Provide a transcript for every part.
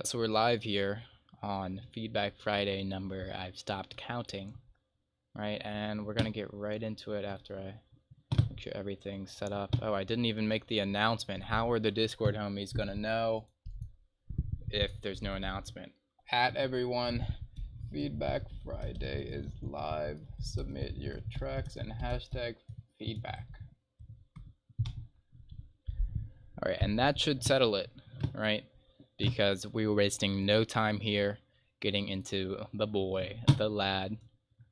So we're live here on Feedback Friday number I've stopped counting, right? And we're gonna get right into it after I make sure everything's set up. Oh, I didn't even make the announcement. How are the Discord homies gonna know if there's no announcement? At everyone, Feedback Friday is live. Submit your tracks and hashtag feedback. Alright, and that should settle it, right? Because we were wasting no time here getting into the boy, the lad,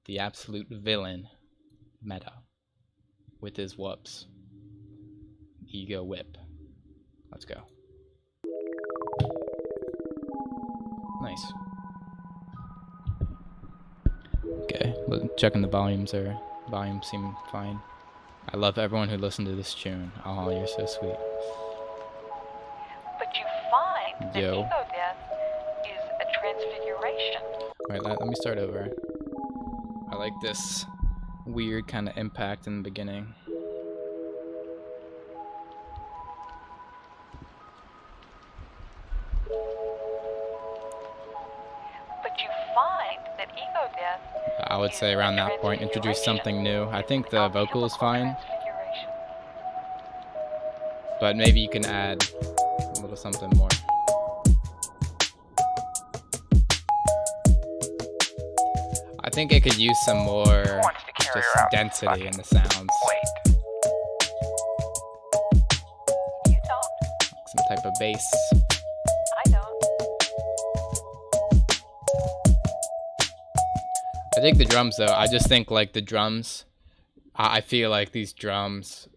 the absolute villain, Meta, with his whoops. Ego whip. Let's go. Nice. Okay, checking the volumes there. Volumes seem fine. I love everyone who listened to this tune. Oh, you're so sweet. But you find that Yo. ego death is a transfiguration. Alright, let me start over. I like this weird kind of impact in the beginning. But you find that ego death I would say around that point, introduce something new. I think the vocal is fine, but maybe you can add a little something more. I think it could use some more just density in the sounds. You don't. Some type of bass. I don't. I think the drums though, I just think like the drums, I feel like these drums,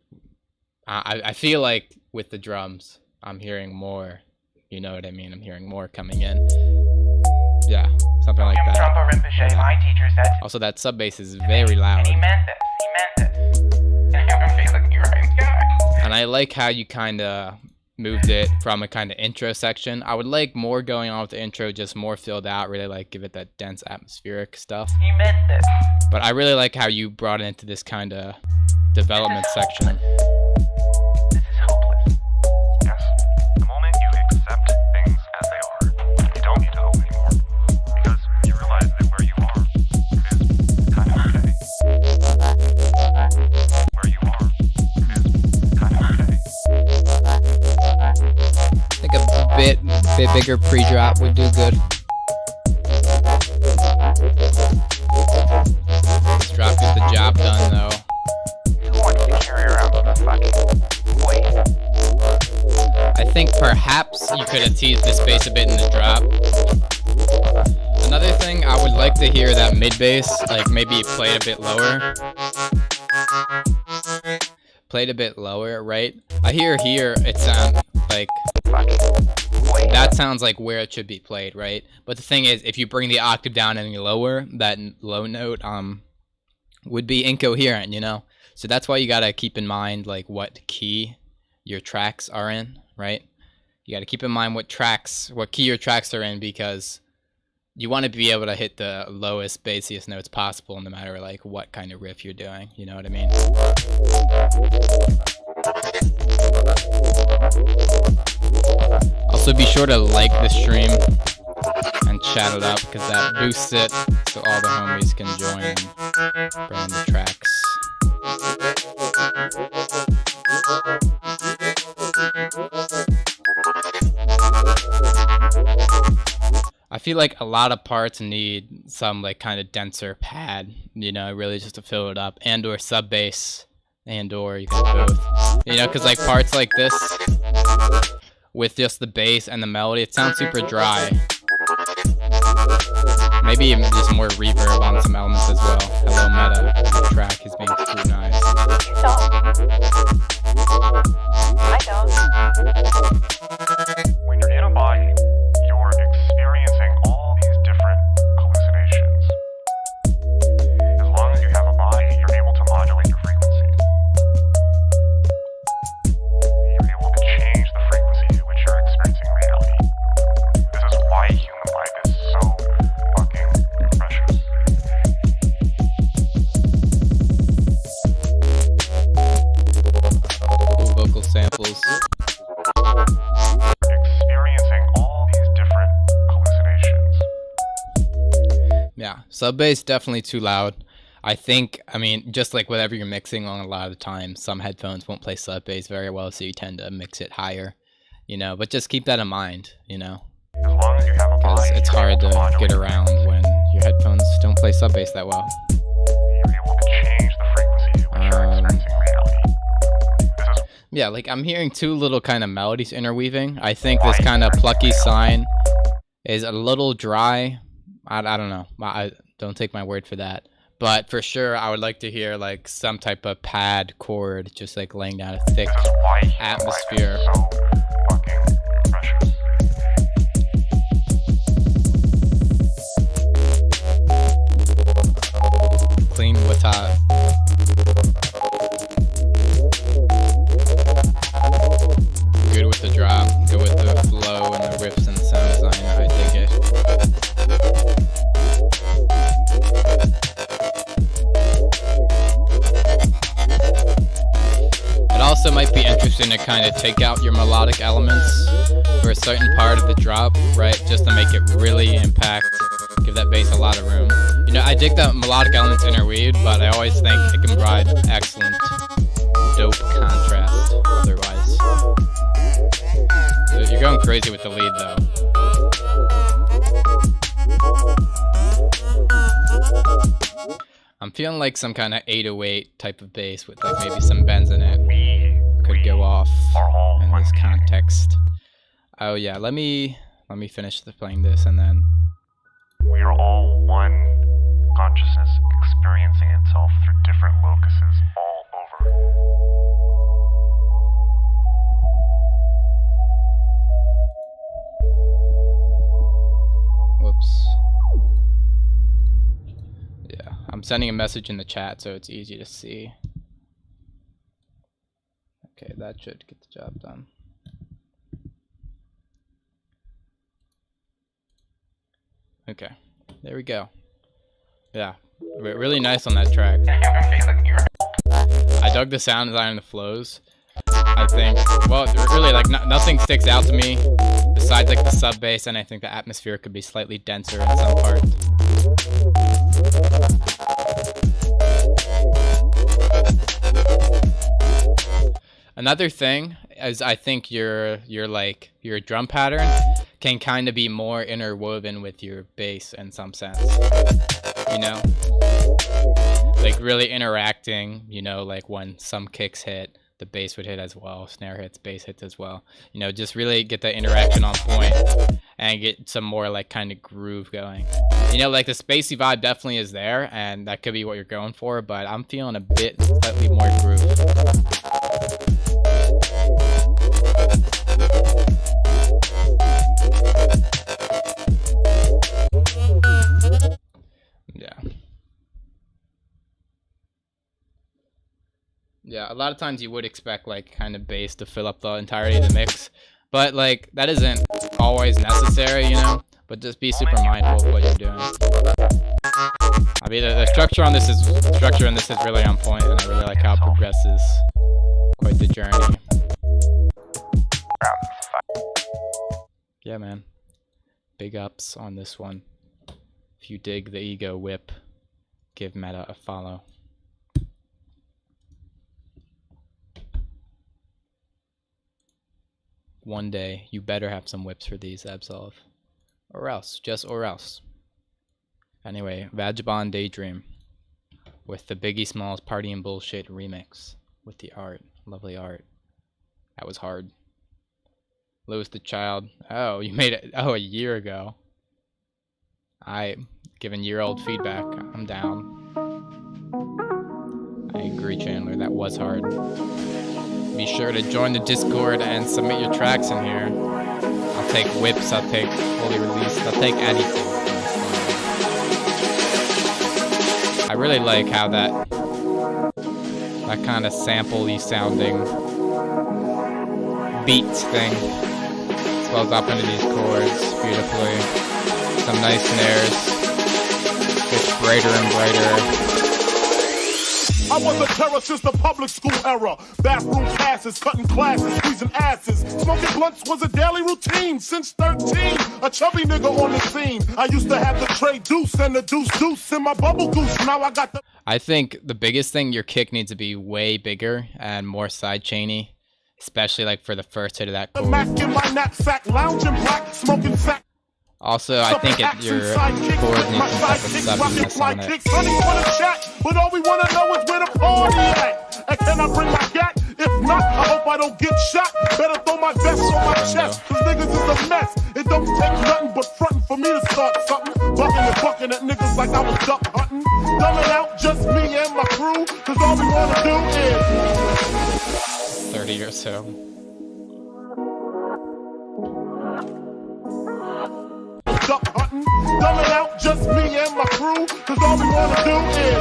I feel like with the drums, I'm hearing more, you know what I mean? I'm hearing more coming in. Yeah, something like that. My teacher said, Also, that sub bass is very loud. and he meant this. He meant this. And I'm feeling you're right, guy. And I like how you kind of moved it from a kind of intro section. I would like more going on with the intro, just more filled out, really like give it that dense atmospheric stuff. He meant this. But I really like how you brought it into this kind of development section. This is hopeless. Yes. The moment you accept things as they are, you don't need to hope anymore. Because you realize that where you are is kind of okay. Where you are is kind of okay. I think a bit bigger pre-drop would do good. This drop get the job done though. Who wants to carry around a fucking weight? I think perhaps you could have teased this bass a bit in the drop. Another thing, I would like to hear that mid bass, like maybe played a bit lower. Played a bit lower, right? I hear here it sounds like that sounds like where it should be played, right? But the thing is, if you bring the octave down any lower, that low note would be incoherent, you know? So that's why you gotta keep in mind like what key your tracks are in, right? You gotta keep in mind what key your tracks are in, because you want to be able to hit the lowest, bassiest notes possible no matter like what kind of riff you're doing, you know what I mean? Also be sure to like the stream and chat it up, because that boosts it so all the homies can join and bring in the tracks. I feel like a lot of parts need some like kind of denser pad, you know, really just to fill it up, and or sub bass, and or you can both, you know, because like parts like this with just the bass and the melody, it sounds super dry. Maybe even just more reverb on some elements as well. Hello Meta, the track is being scrutinized. You don't. I don't. When you're in a body, you're experiencing all these different hallucinations. As long as you have a body, you're able to modulate your frequency. You're able to change the frequency at which you're experiencing reality. This is why human life is so fucking precious. Cool vocal samples. Sub bass definitely too loud. I think, I mean, just like whatever you're mixing on, a lot of the time, some headphones won't play sub bass very well, so you tend to mix it higher, you know. But just keep that in mind, you know, As long as you have a because mind, it's you're hard able to modulate get the around frequency. when your headphones don't play sub bass that well. You're able to change the frequency which you're experiencing reality. This is Yeah, like I'm hearing two little kind of melodies interweaving. I think this kind of plucky sign is a little dry. I don't know. I don't take my word for that. But for sure, I would like to hear like some type of pad chord, just like laying down a thick this is why human atmosphere. life is so fucking precious. Clean what's hot. Good with the drop, good with the flow and the riffs and the sound design. I dig it. It also might be interesting to kind of take out your melodic elements for a certain part of the drop, right? Just to make it really impact, give that bass a lot of room. You know, I dig that melodic elements interweave, but I always think it can provide excellent, dope contrast otherwise. So you're going crazy with the lead though. I'm feeling like some kind of 808 type of bass with like maybe some bends in it. Could go off are all in one this being. context. Oh yeah, let me finish playing this and then. We are all one consciousness experiencing itself through different locuses all over. Whoops. Yeah, I'm sending a message in the chat so it's easy to see. Okay, that should get the job done. Okay, there we go. Yeah, really nice on that track. I dug the sound design and the flows. I think, well, really, like, nothing sticks out to me besides, like, the sub bass, and I think the atmosphere could be slightly denser in some parts. Another thing is I think your drum pattern can kind of be more interwoven with your bass in some sense. You know? Like really interacting, you know, like when some kicks hit, the bass would hit as well, snare hits, bass hits as well. You know, just really get the interaction on point and get some more like kind of groove going. You know, like the spacey vibe definitely is there, and that could be what you're going for, but I'm feeling a bit slightly more groove. Yeah. Yeah, a lot of times you would expect like kind of bass to fill up the entirety of the mix, but like that isn't always necessary, you know. But just be super mindful of what you're doing. I mean, the structure on this is really on point, and I really like how it progresses. Quite the journey. Yeah, man. Big ups on this one. If you dig the ego whip, give Meta a follow. One day, you better have some whips for these, Absolve. Or else. Just or else. Anyway, Vagabond Daydream. With the Biggie Smalls Party and Bullshit remix. With the art. Lovely art. That was hard. Lewis the Child. Oh, you made it. Oh, a year ago. I given year-old feedback. I'm down. I agree, Chandler. That was hard. Be sure to join the Discord and submit your tracks in here. I'll take whips, I'll take fully released, I'll take anything. I really like how that kind of sample-y sounding beats thing swells up into these chords beautifully. Some nice snares. Gets brighter and brighter. I was a terror since the public school era. Bathroom passes, cutting classes, squeezing asses. Smoking blunts was a daily routine since 13. A chubby nigga on the scene. I used to have the tray deuce and the deuce in my bubble goose. Now I got the... I think the biggest thing, your kick needs to be way bigger and more side chainy, especially like for the first hit of that chord. Mac in my knapsack, lounging black, smoking sack. Also, I think your chord needs some type of suddenness on it. Honey wanna chat, but all we wanna know is where the party at. And can I bring my gat? If not, I hope I don't get shot. Better throw my vest on my chest, cause niggas is a mess. It don't take nothing but frontin' for me to start something. Bucking and bucking at niggas like I was duck hunting. Dumbing out just me and my crew, cause all we wanna do is 30 or so. duck hunting. Dumbing out just me and my crew, cause all we wanna do is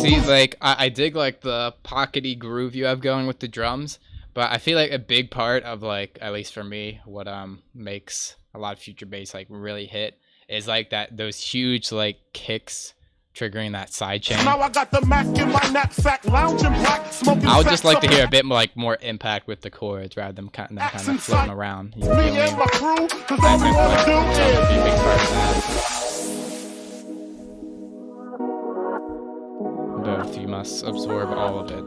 See, like, I dig, like, the pockety groove you have going with the drums, but I feel like a big part of, like, at least for me, what makes a lot of future bass, like, really hit is, like, those huge, like, kicks triggering that side chain. Now I got the Mac in my knapsack, lounging black, smoking. I would just like to hear a bit more, like, more impact with the chords rather than kind of floating around. You know what I mean? and my crew, cause I all we think, wanna like, do that would be a is big part of that. Both, you must absorb all of it.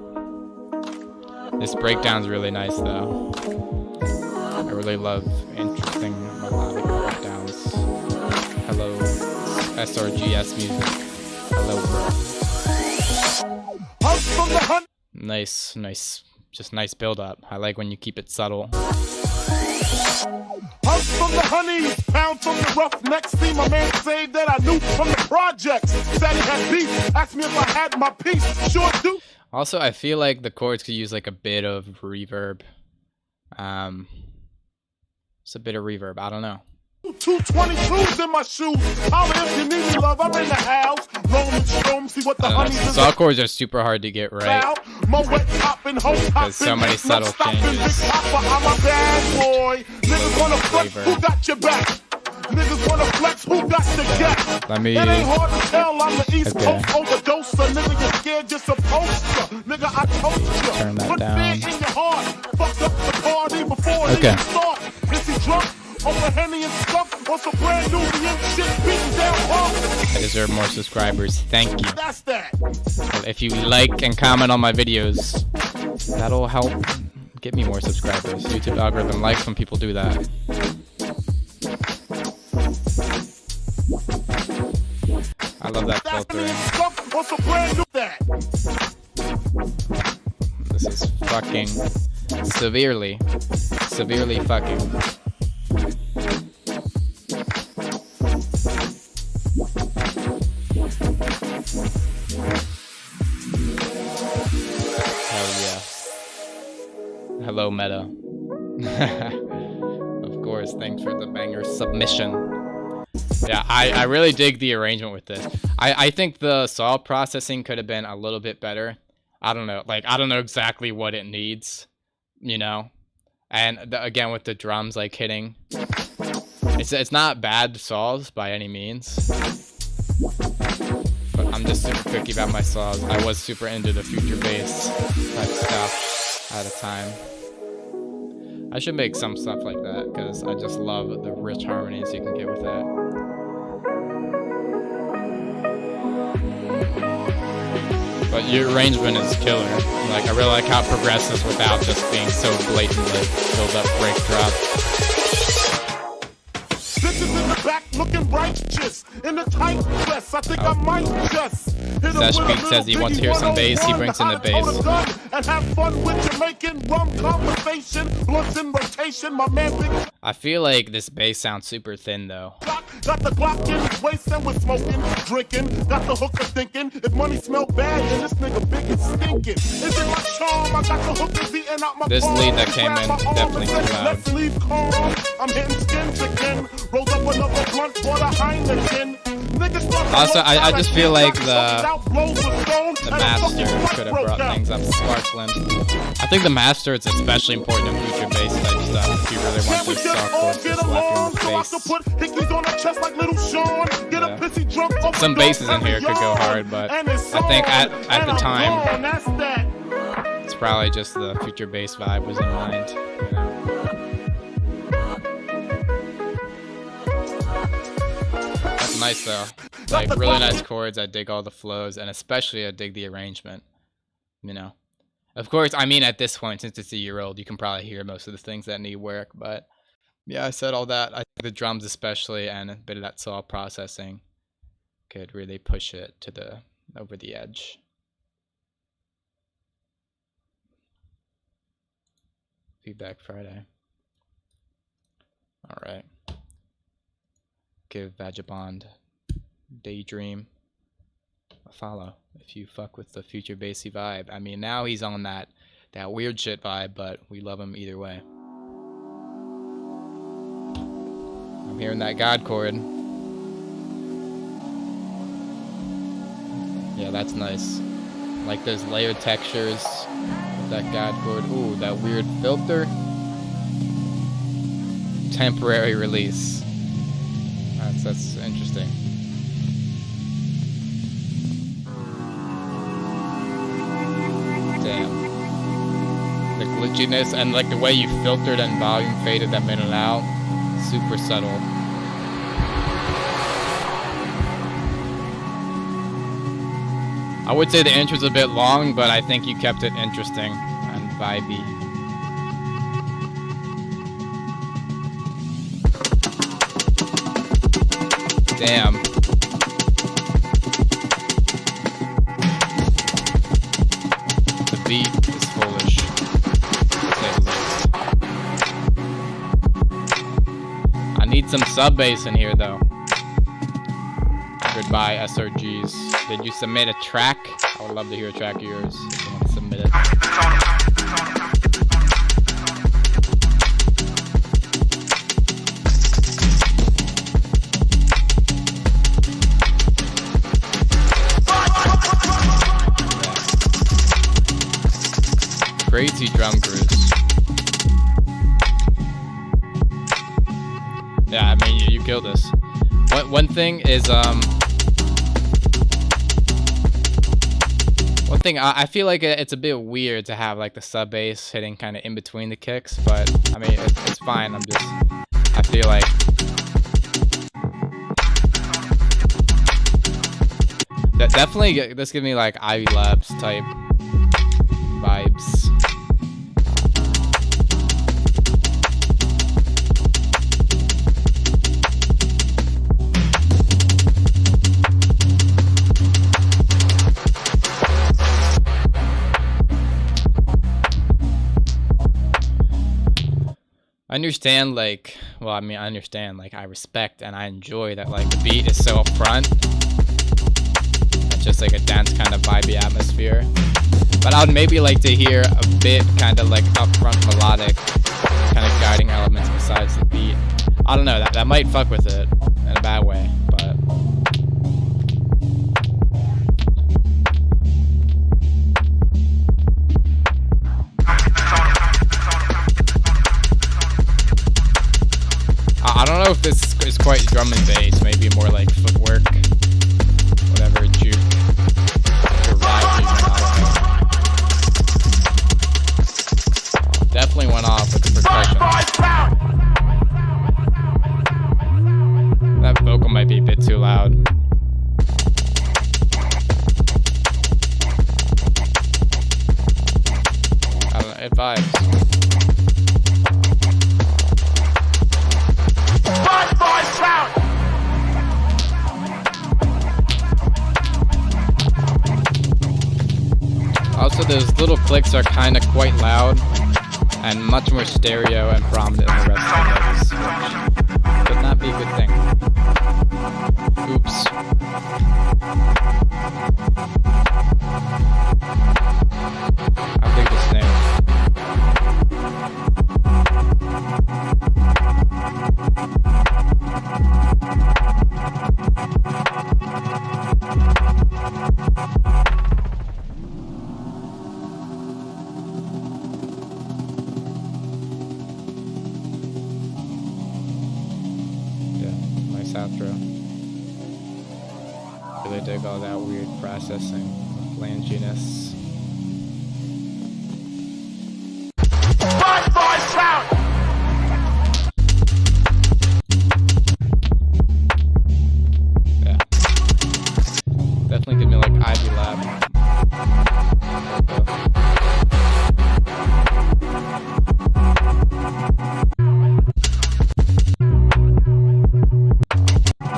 This breakdown's really nice, though. I really love interesting melodic breakdowns. Hello, SRGS music. Hello, bro. Nice, just nice build up. I like when you keep it subtle. Hunt from the honeys, pound from the roughnecks. See my man say that I knew from the projects. Said he had beef, asked me if I had my piece. Sure do. Also, I feel like the chords could use like a bit of reverb. It's a bit of reverb. I don't know. 222s in my shoes. Holla if you need love, I'm in the house. Roam, see what the honeys is. Saw chords are super hard to get right. There's so many subtle changes. I'm a bad boy. Niggas wanna flex, who got your back? Niggas wanna flex, who got the gap? Let me. It ain't hard to tell, I'm the East Coast overdoser. Nigga, you're scared, you're supposed to. Nigga, I told you. Turn that Put down. fear in your heart. Fuck up the party before it even start. Is he drunk? Over Henny and stuff, or some brand new shit beating down hard. I deserve more subscribers. Thank you. That's that. If you like and comment on my videos, that'll help get me more subscribers. YouTube algorithm likes when people do that. I love that filtering. This is fucking severely fucking. Hell yeah. Hello, Meta. Of course, thanks for the banger submission. Yeah, I really dig the arrangement with this. I think the saw processing could have been a little bit better. I don't know. Like, I don't know exactly what it needs, you know? And again, with the drums, like, hitting. It's not bad saws by any means. But I'm just super picky about my saws. I was super into the future bass type stuff at a time. I should make some stuff like that, because I just love the rich harmonies you can get with that. But your arrangement is killer. Like, I really like how it progresses without just being so blatantly build up, break, drop. Bitches in the back looking righteous in the tight dress. I think I might just hit Sesh Beat says he wants to hear some bass. He brings in the bass. And have fun with Jamaican rum conversation. Blunts in rotation. My man Big. I feel like this bass sounds super thin though. Got the Glock in his waist and we're smoking, drinking. Got the hooker thinking, if money smell bad, then this nigga big and stinking. Is it my charm? I got the hookers eating out my This palm. lead that came in definitely too loud. Let's leave calm. I'm hitting skins again. Rolled up another blunt for the Heineken. Also, I just feel like the master could have brought things up sparkling. I think the master is especially important in future bass type stuff if you really want Can we to just soft all chords to get slap you along in the so I can face. put hickeys on her chest like little Sean? Get a Yeah. pissy drunk off Some the door basses in here could go yard. hard, but And it's I think on, at and the I'm time gone. That's that. it's probably just the future bass vibe was in mind. You know? That's nice though. Like really nice chords. I dig all the flows, and especially I dig the arrangement. You know, of course. I mean, at this point, since it's a year old, you can probably hear most of the things that need work. But yeah, I said all that. I think the drums, especially, and a bit of that saw processing, could really push it to the over the edge. Feedback Friday. All right. Give Vagabond Daydream a follow if you fuck with the future bassy vibe. I mean, now he's on that weird shit vibe, but we love him either way. I'm hearing that God chord. Yeah, that's nice. Like those layered textures with that God chord. Ooh, that weird filter. Temporary release. That's interesting. Damn. The glitchiness and like the way you filtered and volume faded them in and out. Super subtle. I would say the intro's a bit long, but I think you kept it interesting and vibey. Damn. The beat is foolish, to say the least. I need some sub bass in here though. Goodbye SRGs. Did you submit a track? I would love to hear a track of yours if you want to submit it. Crazy drum grooves. Yeah, I mean you killed this. One thing is one thing I feel like it's a bit weird to have like the sub bass hitting kind of in between the kicks, but I mean it's fine. I feel like that definitely this gives me like Ivy Labs type vibes. I understand, like, well, I mean, I understand, like, I respect and I enjoy that, like, the beat is so upfront. It's just, like, a dance kind of vibey atmosphere. But I would maybe like to hear a bit kind of, like, upfront melodic kind of guiding elements besides the beat. I don't know, that might fuck with it in a bad way, but... I don't know if this is quite drum and bass, maybe more like footwork, whatever, juke, garage even, I don't know. Definitely went off with the percussion. That vocal might be a bit too loud. I don't know, it vibes. Also, those little clicks are kind of quite loud and much more stereo and prominent than the rest of the notes, which could not be a good thing. Oops. I dig the snare. outro. Really dig all that weird processing, flanginess. Yeah. Definitely give me like Ivy Lab.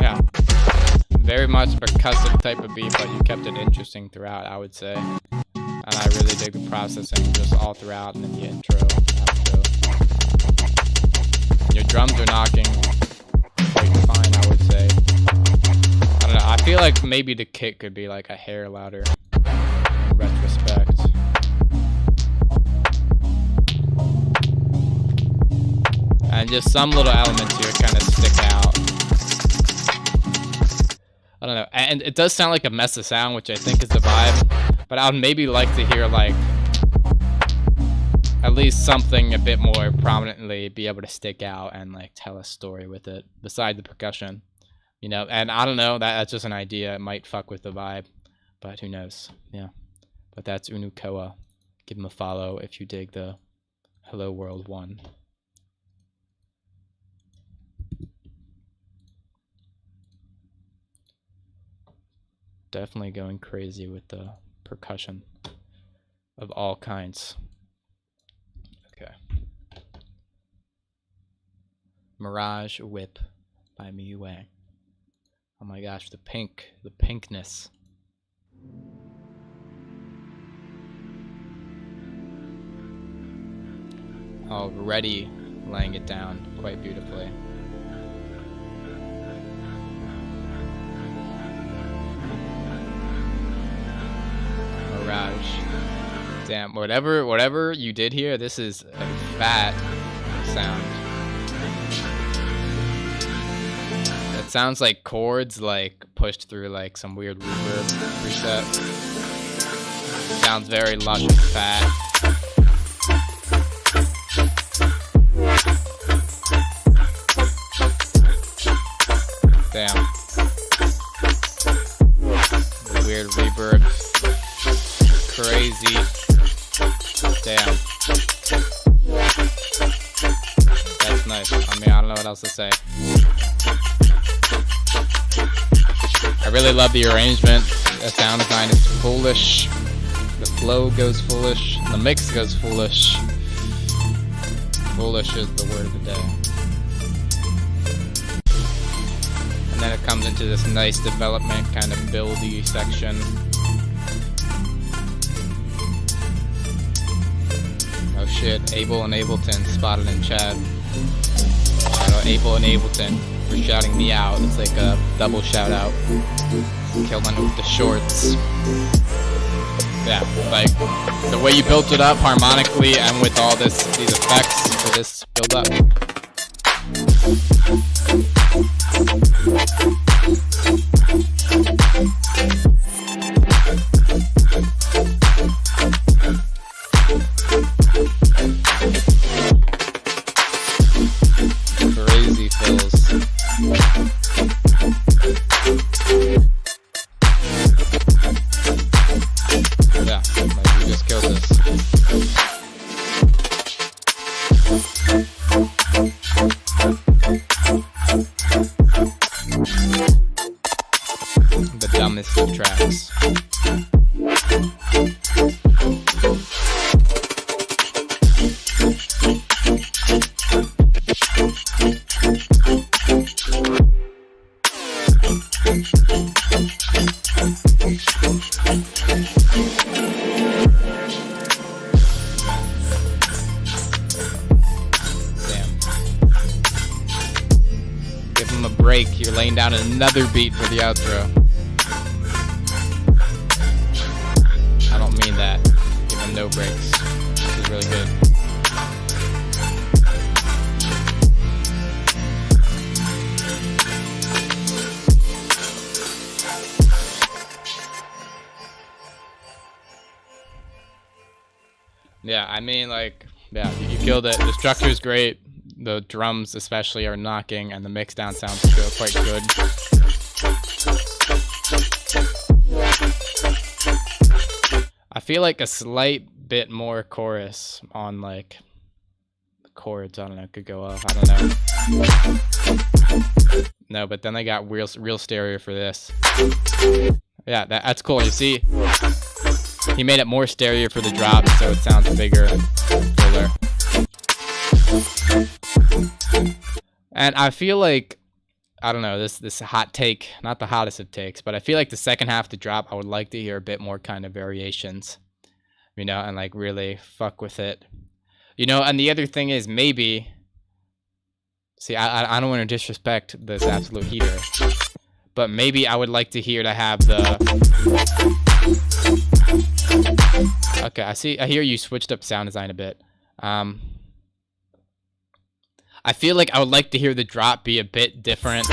Yeah. Very much percussive type of beat, but you kept it interesting throughout, I would say. And I really dig the processing just all throughout, and then the intro, outro. And your drums are knocking quite fine, I would say. I don't know, I feel like maybe the kick could be like a hair louder in retrospect. And just some little elements here kind of stick out. I don't know, and it does sound like a mess of sound, which I think is the vibe, but I would maybe like to hear like at least something a bit more prominently be able to stick out and like tell a story with it beside the percussion, you know. And I don't know, that's just an idea. It might fuck with the vibe, but who knows. Yeah, but that's Unukoa. Give him a follow if you dig the Hello World one. Definitely going crazy with the percussion of all kinds. Okay. Mirage Whip by Miyu Wang. Oh my gosh, the pinkness. Already laying it down quite beautifully. Mirage. Damn, whatever you did here, this is a fat sound. It sounds like chords like pushed through like some weird reverb preset. Sounds very lush and fat. Damn. The weird reverb. Crazy. Damn. That's nice. I mean, I don't know what else to say. I really love the arrangement. The sound design is foolish. The flow goes foolish. The mix goes foolish. Foolish is the word of the day. And then it comes into this nice development kind of buildy section. Oh shit, Abel and Ableton spotted in chat. Shout out Abel and Ableton for shouting me out. It's like a double shout out. Killed one with the shorts. Yeah, like the way you built it up harmonically and with all these effects for this build up. Crazy fills. Yeah, like we just killed this. The dumbest of tracks. You're laying down another beat for the outro. I don't mean that. Give him no breaks. This is really good. Yeah, I mean, like, yeah, you killed it. The structure is great. the drums especially are knocking, and the mix down sounds still quite good. I feel like a slight bit more chorus on like the chords, I don't know, could go up, I don't know. No, but then I got real stereo for this. Yeah, that's cool. You see, he made it more stereo for the drop, so it sounds bigger and fuller. And I feel like, I don't know, this hot take, not the hottest of takes, but I feel like the second half of the drop, I would like to hear a bit more kind of variations, you know, and like really fuck with it. You know, and the other thing is maybe, see, I don't want to disrespect this absolute heater, but maybe I would like to hear to have the... Okay, I hear you switched up sound design a bit. I feel like I would like to hear the drop be a bit different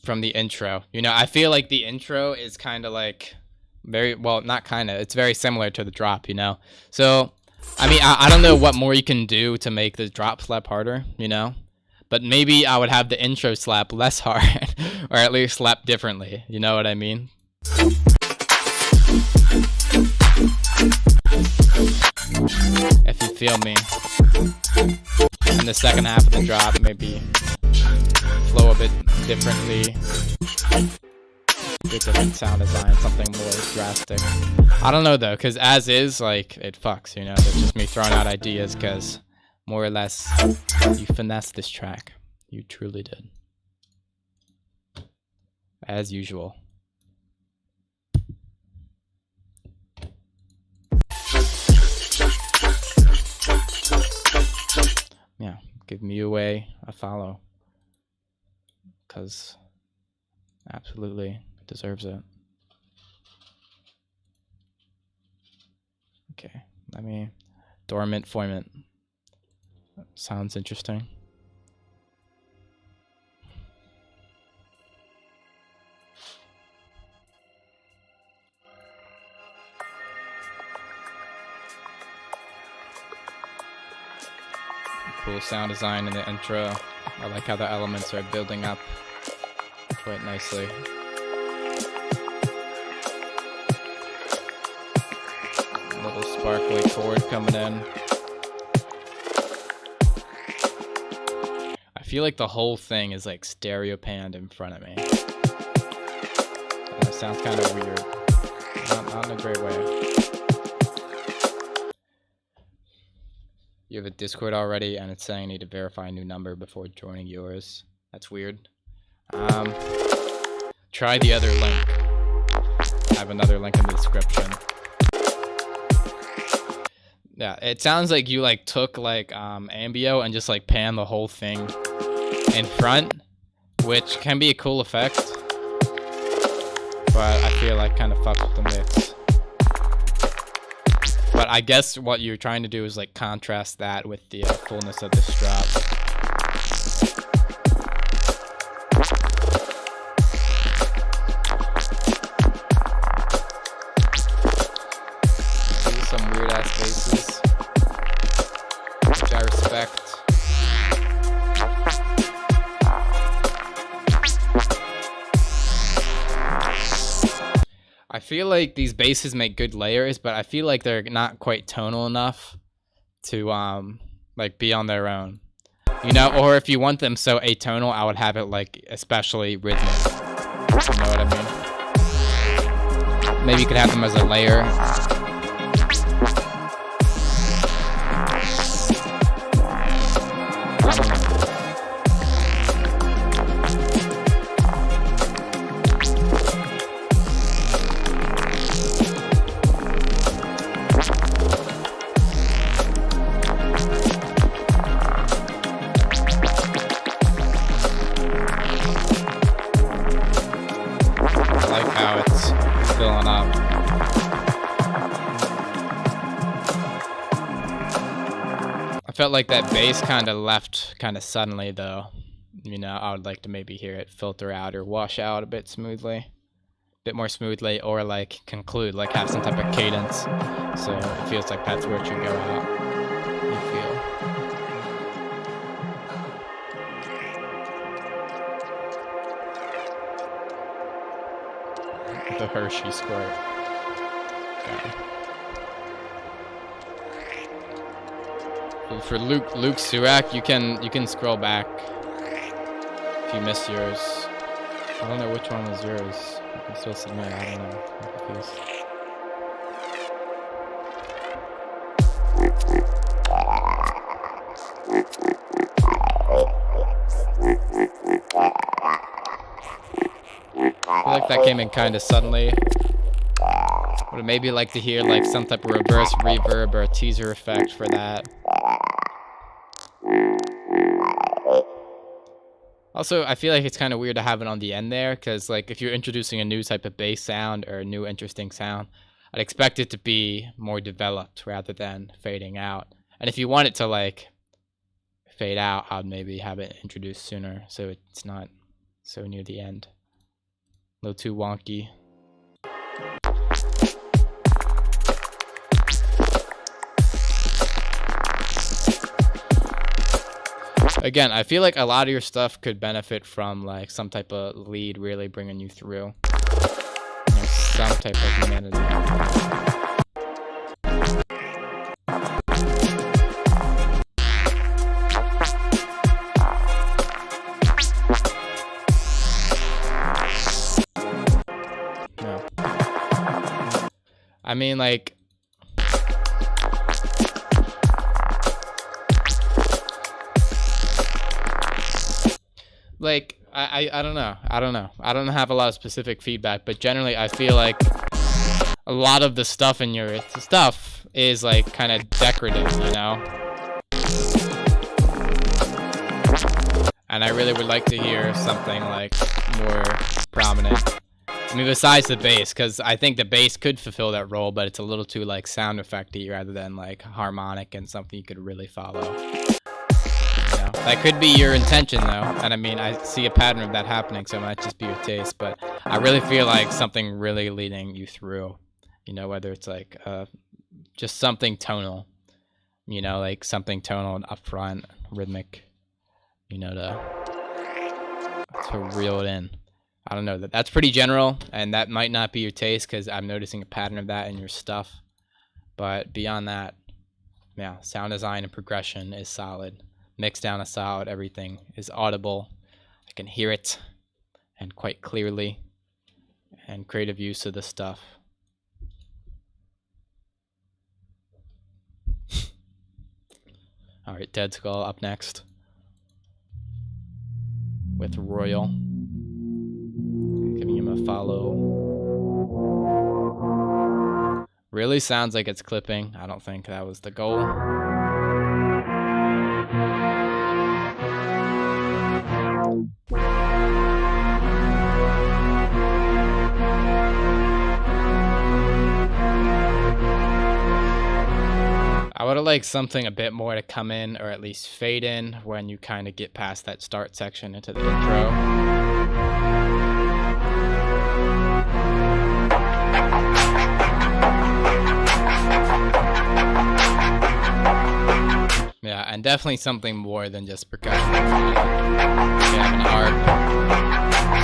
from the intro. You know, I feel like the intro is kind of like very, well, not kind of, it's very similar to the drop, you know? So, I mean, I don't know what more you can do to make the drop slap harder, you know? But maybe I would have the intro slap less hard, or at least slap differently, you know what I mean? If you feel me. In the second half of the drop, maybe flow a bit differently. Bit different sound design, something more drastic. I don't know though, because as is, like, it fucks, you know? It's just me throwing out ideas, because more or less, you finessed this track. You truly did. As usual. Yeah, give MewAway a follow, because absolutely deserves it. Okay, let me... Dormant Foyment. Sounds interesting. Cool sound design in the intro. I like how the elements are building up quite nicely. Little sparkly chord coming in. I feel like the whole thing is like stereo panned in front of me. It sounds kind of weird. Not in a great way. You have a Discord already, and it's saying I need to verify a new number before joining yours. That's weird. Try the other link. I have another link in the description. Yeah, it sounds like you like took like Ambio and just like pan the whole thing in front, which can be a cool effect, but I feel like kind of fucks with the mix. But I guess what you're trying to do is like contrast that with the fullness of this drop. These are some weird ass basses, which I respect. I feel like these basses make good layers, but I feel like they're not quite tonal enough to like be on their own, you know? Or if you want them so atonal, I would have it like especially rhythmic. You know what I mean? Maybe you could have them as a layer. I don't know. Filling up. I felt like that bass kind of left kind of suddenly though. You know, I would like to maybe hear it filter out or wash out a bit smoothly. A bit more smoothly, or like conclude, like have some type of cadence. So it feels like that's where it should go out. You feel. The Hershey squirt. Okay. For Luke Surak, you can scroll back if you missed yours. I don't know which one was yours. You can still submit. I don't know. I'm confused. I feel like that came in kind of suddenly. Would maybe like to hear like some type of reverse reverb or a teaser effect for that. Also, I feel like it's kind of weird to have it on the end there, because like if you're introducing a new type of bass sound or a new interesting sound, I'd expect it to be more developed rather than fading out. And if you want it to like fade out, I'd maybe have it introduced sooner so it's not so near the end. A little too wonky. Again, I feel like a lot of your stuff could benefit from like some type of lead really bringing you through. You know, some type of humanity. No. I mean, like, I don't know. I don't have a lot of specific feedback, but generally I feel like a lot of the stuff in your stuff is like kind of decorative, you know? And I really would like to hear something like more prominent. I mean, besides the bass, because I think the bass could fulfill that role, but it's a little too like sound effecty rather than like harmonic and something you could really follow. That could be your intention though, and I mean I see a pattern of that happening, so it might just be your taste, but I really feel like something really leading you through, you know, whether it's like just something tonal, you know, like something tonal and upfront, rhythmic, you know, to reel it in. I don't know, that's pretty general, and that might not be your taste because I'm noticing a pattern of that in your stuff, but beyond that, yeah, sound design and progression is solid. Mix down is solid, everything is audible. I can hear it, and quite clearly, and creative use of the stuff. Alright, Dead Skull up next. With Royal. Giving him a follow. Really sounds like it's clipping. I don't think that was the goal. I would have liked something a bit more to come in, or at least fade in, when you kind of get past that start section into the intro. Yeah, and definitely something more than just percussion. You have an arc,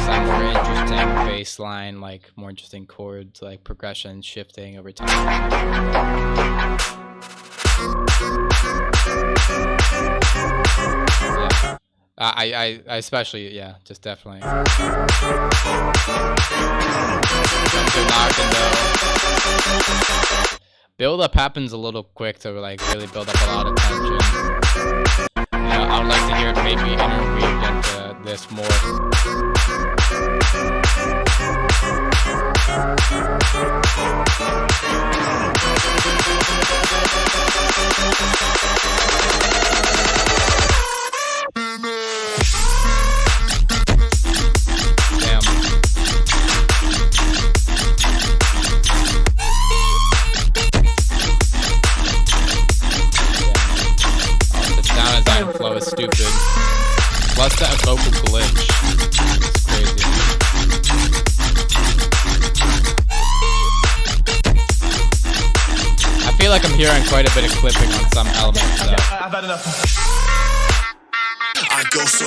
some more interesting bass line, like more interesting chords, like progression shifting over time. Yeah. I especially, yeah, just definitely. Build up happens a little quick to like really build up a lot of tension. You know, I would like to hear it maybe interweaved into this more. Flow is stupid. Plus that vocal glitch. It's crazy. I feel like I'm hearing quite a bit of clipping on some elements though. I've had enough. I go so.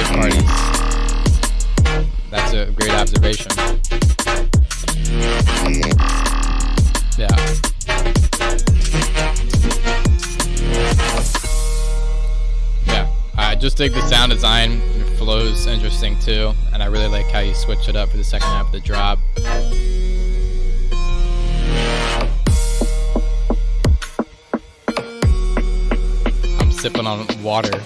rave parties. That's a great observation. Yeah. Yeah, I just dig the sound design. It flows interesting too, and I really like how you switch it up for the second half of the drop. I'm sipping on water.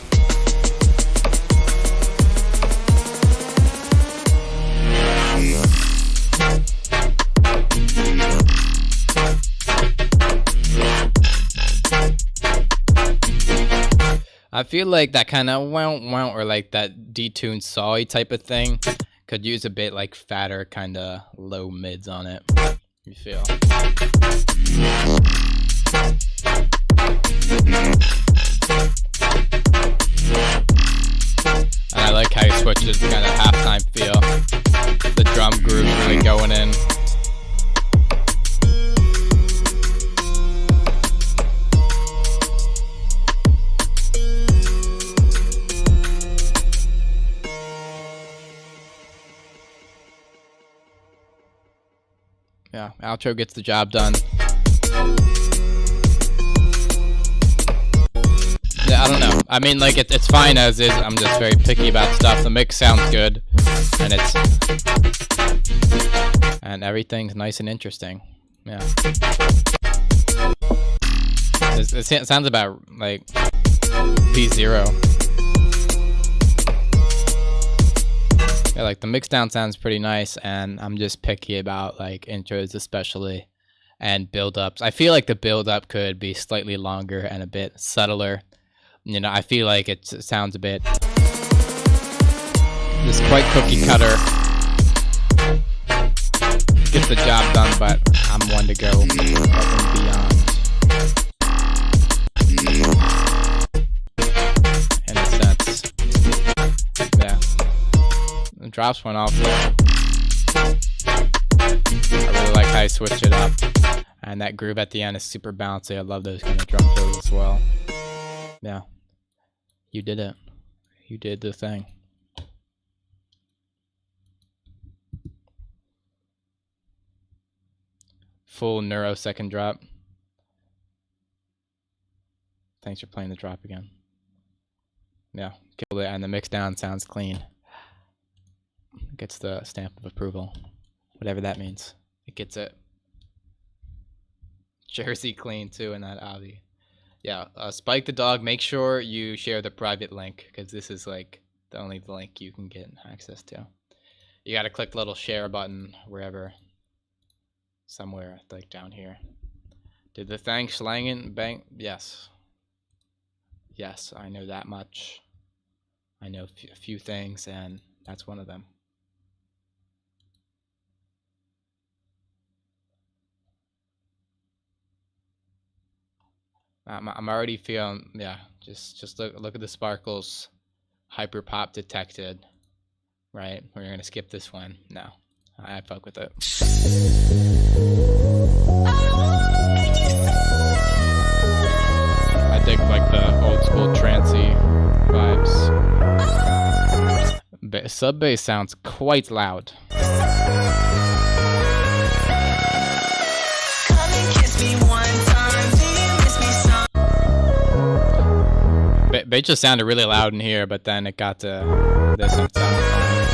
I feel like that kind of wow or like that detuned sawy type of thing could use a bit like fatter kind of low mids on it. You feel? And I like how you switch it to kind of halftime feel. The drum groove really going in. Yeah, outro gets the job done. Yeah, I don't know. I mean, like, it's fine as is. I'm just very picky about stuff. The mix sounds good, and everything's nice and interesting. Yeah. It sounds about, like, P0. Yeah, like the mix down sounds pretty nice, and I'm just picky about like intros especially and build-ups. I feel like the build-up could be slightly longer and a bit subtler. You know, I feel like it sounds a bit just quite cookie cutter. Gets the job done, but I'm one to go above and beyond. In a sense. Yeah. The drops went off there. I really like how you switch it up. And that groove at the end is super bouncy. I love those kind of drum fills as well. Yeah. You did it. You did the thing. Full neuro second drop. Thanks for playing the drop again. Yeah, killed it. And the mix down sounds clean. Gets the stamp of approval, whatever that means. It gets it. Jersey clean too in that Avi. Yeah, Spike the Dog, make sure you share the private link, because this is like the only link you can get access to. You gotta click the little share button wherever, somewhere like down here. Did the thing slangin' bang? Yes. Yes, I know that much. I know a few things, and that's one of them. I'm already feeling, yeah, just look at the sparkles. Hyper pop detected, right? We're gonna skip this one. No, I fuck with it. I dig like the old school trancey vibes. Sub bass sounds quite loud. Bass just sounded really loud in here, but then it got to this and sounded fine.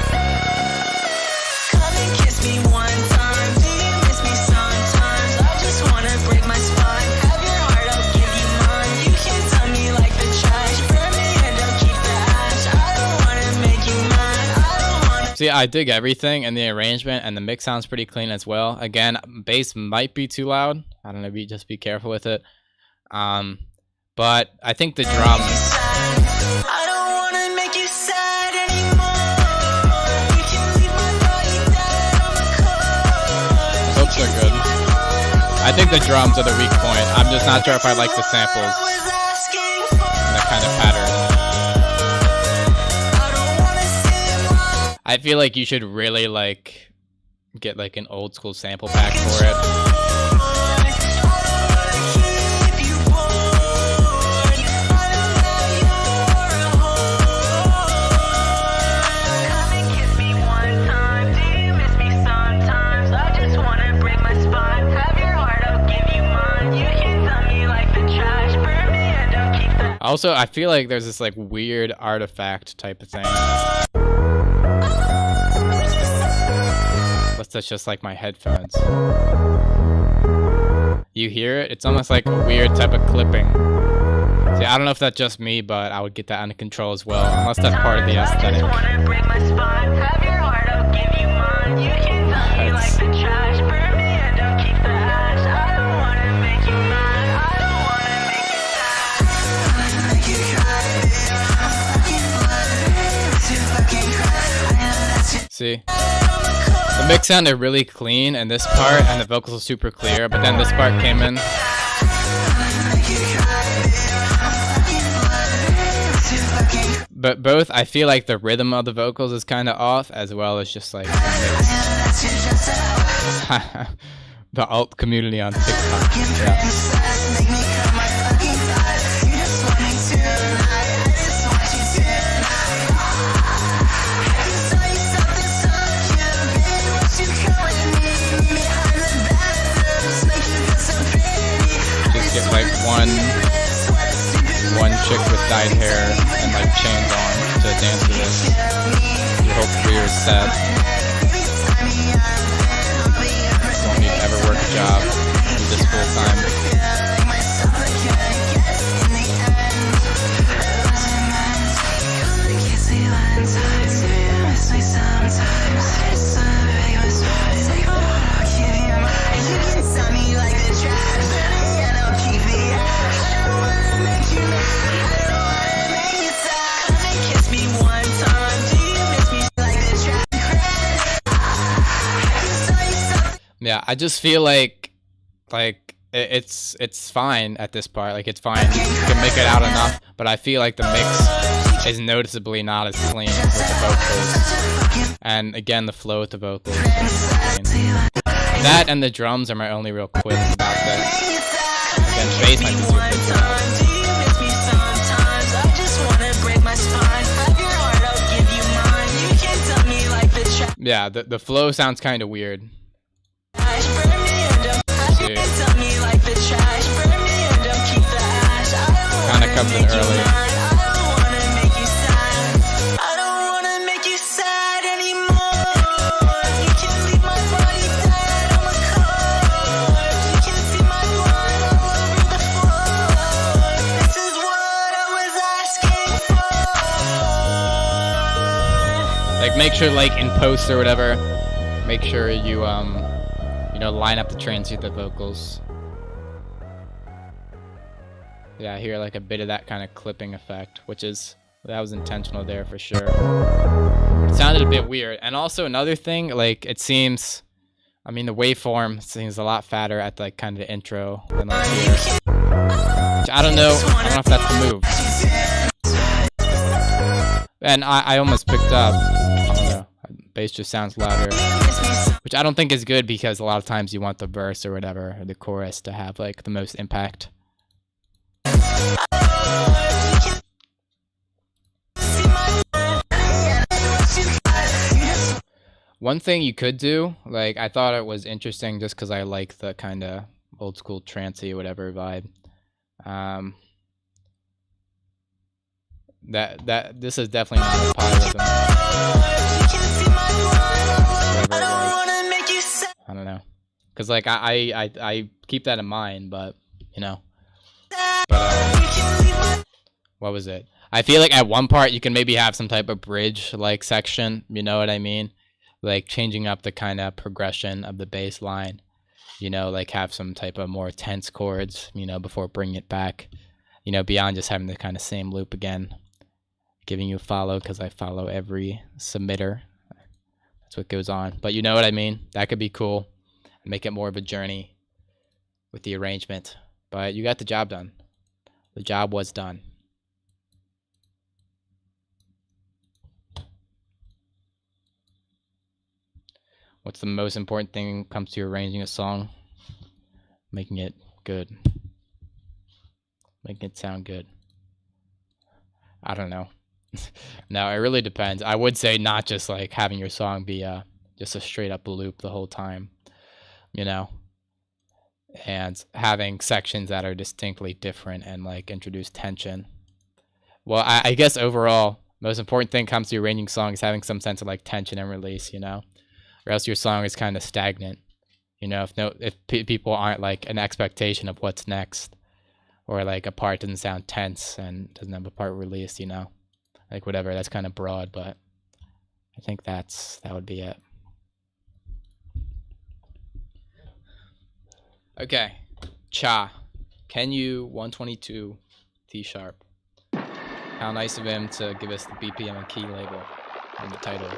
Come and kiss me one time, do you miss me sometimes? I just wanna break my spine. Have your heart, I'll give you mine. You can tell me like the trash, burn me and don't keep the ash. I don't wanna make you mine. I don't wanna. See, I dig everything, and the arrangement and the mix sounds pretty clean as well. Again, bass might be too loud. I don't know, just be careful with it. But I think the drum. I don't wanna make you sad anymore. You can leave my body dead on the cold. Hopes are good. I think the drums are the weak point. I'm just not sure if I like the samples and that kind of pattern. I feel like you should really like get like an old school sample pack for it. Also, I feel like there's this like weird artifact type of thing. Unless that's just like my headphones. You hear it? It's almost like a weird type of clipping. See, I don't know if that's just me, but I would get that under control as well, unless that's part of the aesthetic. See? The mix sounded really clean in this part, and the vocals were super clear, but then this part came in. But both, I feel like the rhythm of the vocals is kind of off, as well as just like the alt community on TikTok. Yeah. Just get like one chick with dyed hair and like chains on to dance to this. Your whole career is set. You don't need to ever work a job. Do this full time. Yeah, I just feel like it's fine at this part. Like it's fine. You can make it out enough, but I feel like the mix is noticeably not as clean with the vocals. And again, the flow with the vocals. That and the drums are my only real quips about this. Again, bass might be super loud. Yeah, the flow sounds kind of weird. Kind of comes in early. Like make sure like in post or whatever, make sure you line up the trance with the vocals. Yeah, I hear like a bit of that kind of clipping effect, that was intentional there for sure. It sounded a bit weird. And also another thing, like it seems, the waveform seems a lot fatter at like kind of the intro than like here. Which I don't know if that's the move. And I almost picked up, I don't know, bass just sounds louder. Which I don't think is good because a lot of times you want the verse or whatever, or the chorus to have like the most impact. One thing you could do, like I thought it was interesting just because I like the kind of old school trancey or whatever vibe. That this is definitely not a polyrhythm. I don't know, cause like I keep that in mind, but what was it? I feel like at one part you can maybe have some type of bridge like section, you know what I mean? Like changing up the kind of progression of the bass line, like have some type of more tense chords, before bringing it back, beyond just having the kind of same loop again. Giving you a follow because I follow every submitter. That's what goes on. But you know what I mean? That could be cool. Make it more of a journey with the arrangement. But you got the job done. The job was done. What's the most important thing when it comes to arranging a song? Making it good. Making it sound good. I don't know. No, it really depends. I would say not just like having your song be just a straight up loop the whole time, and having sections that are distinctly different and like introduce tension, Well, I guess overall, most important thing comes to arranging songs is having some sense of like tension and release, you know, or else your song is kind of stagnant. You know, if people aren't like an expectation of what's next, or like a part doesn't sound tense and doesn't have a part released, you know, like whatever. That's kind of broad, but I think that would be it. Okay, Cha, can you 122 T sharp? How nice of him to give us the BPM and key label and the title.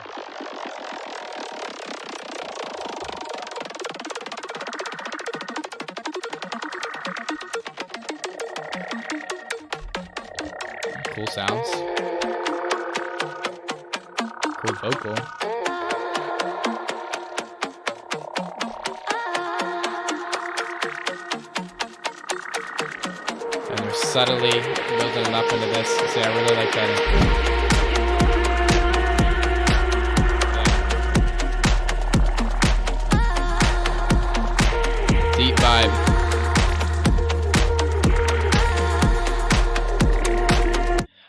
Cool sounds. Cool vocal. And they're subtly building it up into this. See, I really like that. Yeah. Deep vibe.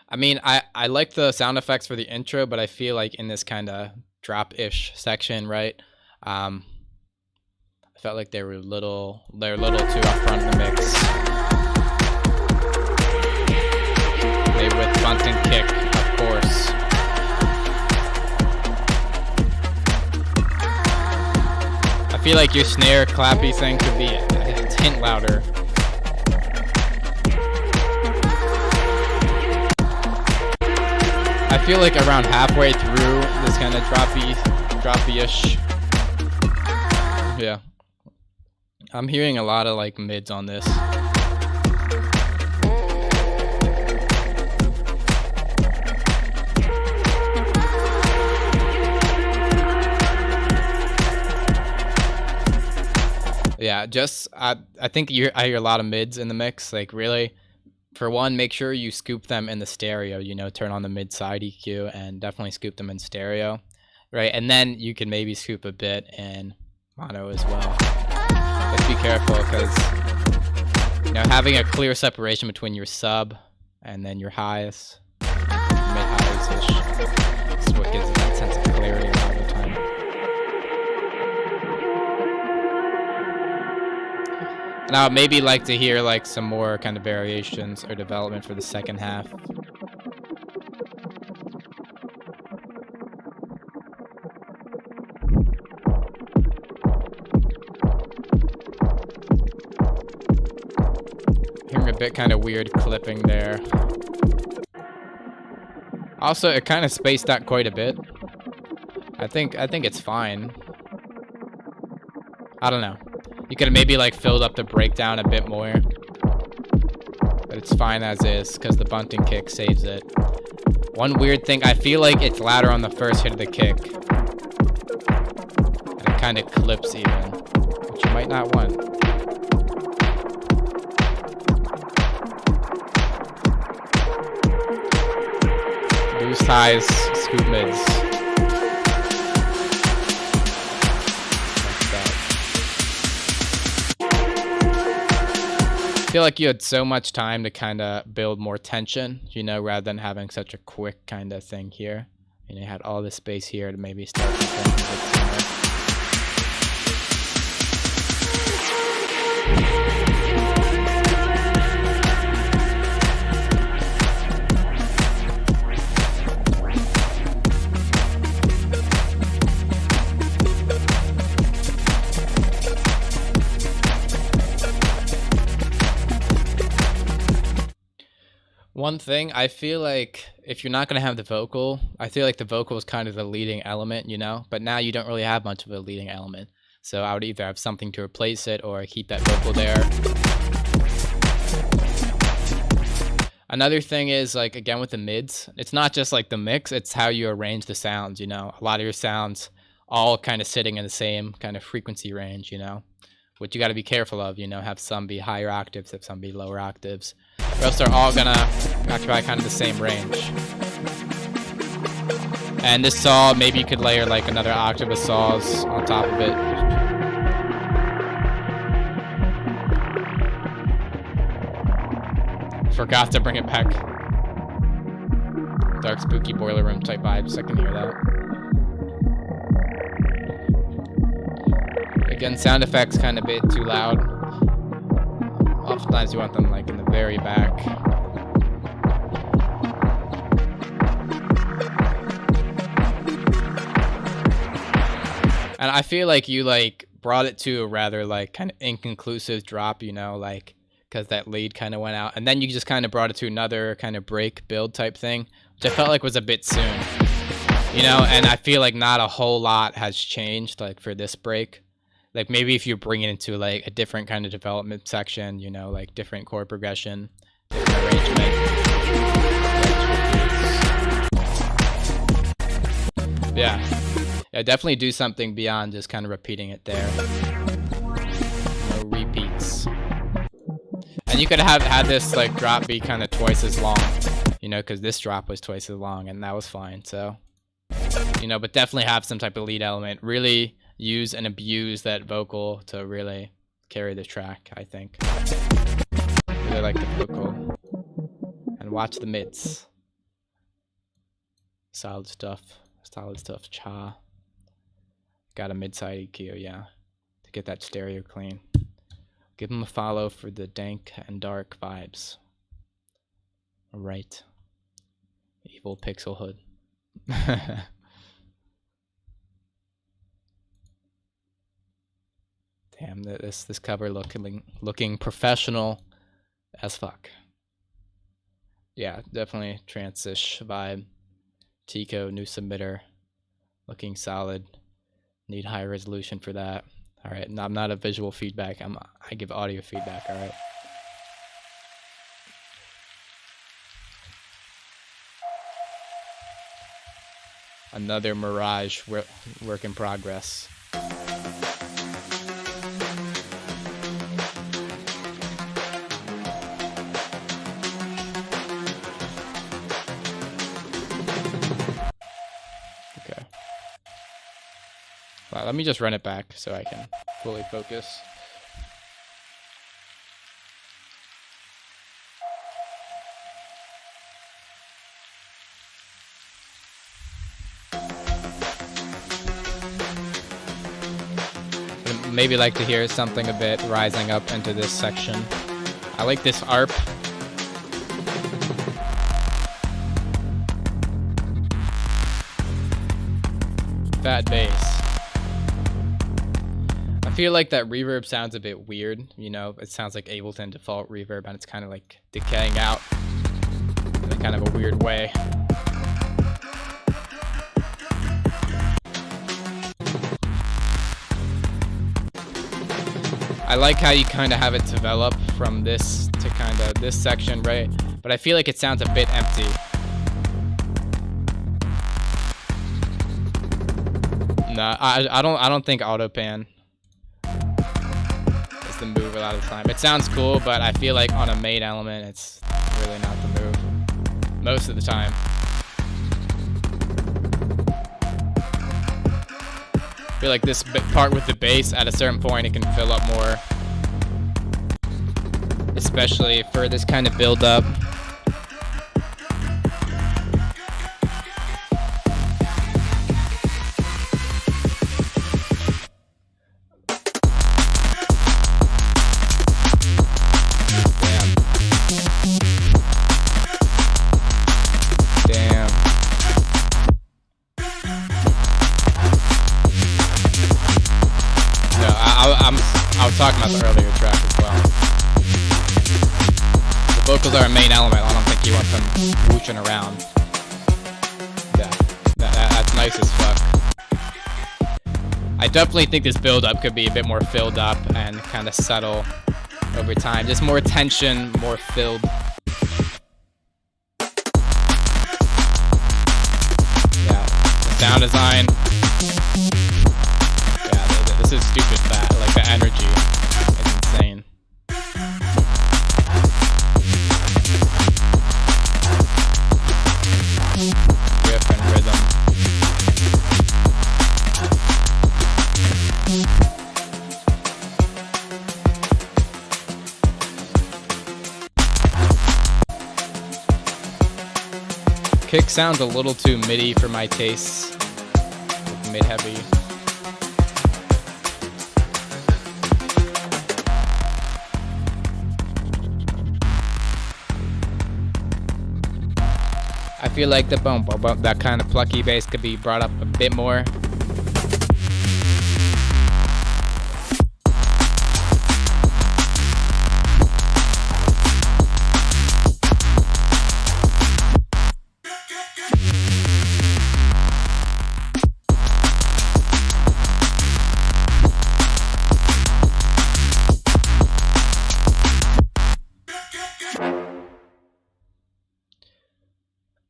I mean, I like the sound effects for the intro, but I feel like in this kind of drop-ish section, right? I felt like they're a little too up front in the mix. Maybe with Bunting kick, of course. I feel like your snare clappy thing could be a hint louder. I feel like around halfway through this kind of droppy-ish. Yeah. I'm hearing a lot of like mids on this. Yeah, just I think I hear a lot of mids in the mix. Like really, for one, make sure you scoop them in the stereo. You know, turn on the mid side EQ and definitely scoop them in stereo, right? And then you can maybe scoop a bit in mono as well. Just be careful because you know having a clear separation between your sub and then your highs, mid highs ish, is what gives it that sense of clarity a lot of the time. And I would maybe like to hear like some more kind of variations or development for the second half. Hearing a bit kind of weird clipping there. Also, it kind of spaced out quite a bit. I think it's fine. I don't know. You could have maybe like filled up the breakdown a bit more, but it's fine as is because the Bunting kick saves it. One weird thing, I feel like it's louder on the first hit of the kick, and it kind of clips even, which you might not want. Boost highs, scoop mids. I feel like you had so much time to kind of build more tension, you know, rather than having such a quick kind of thing here. And you had all this space here to maybe start the thing a bit sooner. One thing, I feel like if you're not going to have the vocal, I feel like the vocal is kind of the leading element, you know? But now you don't really have much of a leading element. So I would either have something to replace it or keep that vocal there. Another thing is, like, again with the mids, it's not just like the mix, it's how you arrange the sounds, you know? A lot of your sounds all kind of sitting in the same kind of frequency range, you know? Which you got to be careful of, you know? Have some be higher octaves, have some be lower octaves. Or else they're all gonna occupy kind of the same range. And this saw, maybe you could layer like another octave of saws on top of it. Forgot to bring it back. dark spooky boiler room type vibes. I can hear that. Again, sound effects kind of a bit too loud. Oftentimes you want them like in the very back. And I feel like you like brought it to a rather like kind of inconclusive drop, you know, like because that lead kind of went out, and then you just kind of brought it to another kind of break build type thing, which I felt like was a bit soon, you know. And I feel like not a whole lot has changed like for this break. Like maybe if you bring it into like a different kind of development section, you know, like different chord progression, different arrangement. Yeah, definitely do something beyond just kind of repeating it there. No repeats. And you could have had this like drop be kind of twice as long, you know, because this drop was twice as long, and that was fine. So, you know, but definitely have some type of lead element. Really use and abuse that vocal to really carry the track, I think. Really like the vocal. And watch the mids. Solid stuff. Solid stuff. Cha. Got a mid-side EQ, yeah. To get that stereo clean. Give him a follow for the dank and dark vibes. Alright. Evil Pixel Hood. Damn, this cover looking professional as fuck. Yeah, definitely trance-ish vibe. Tico, new submitter. Looking solid. Need high resolution for that. Alright, I'm not a visual feedback. I give audio feedback, alright? Another Mirage work in progress. Okay. Well, let me just run it back so I can fully focus. Maybe like to hear something a bit rising up into this section. I like this ARP. Fat bass. I feel like that reverb sounds a bit weird, you know. It sounds like Ableton default reverb, and it's kind of like decaying out in a kind of a weird way. I like how you kind of have it develop from this to kind of this section, right? But I feel like it sounds a bit empty. No, I don't think autopan is the move a lot of the time. It sounds cool, but I feel like on a main element, it's really not the move most of the time. I feel like this part with the bass, at a certain point, it can fill up more, especially for this kind of build up. I was talking about the earlier track as well. The vocals are a main element. I don't think you want them whooshing around. That's nice as fuck. I definitely think this build-up could be a bit more filled up and kind of subtle over time. Just more tension, more filled. Yeah, the sound design. This is stupid fat, like the energy is insane. Riff and rhythm. kick sounds a little too MIDI for my tastes. Like mid-heavy. I feel like the boom, boom, boom, that kind of plucky bass could be brought up a bit more.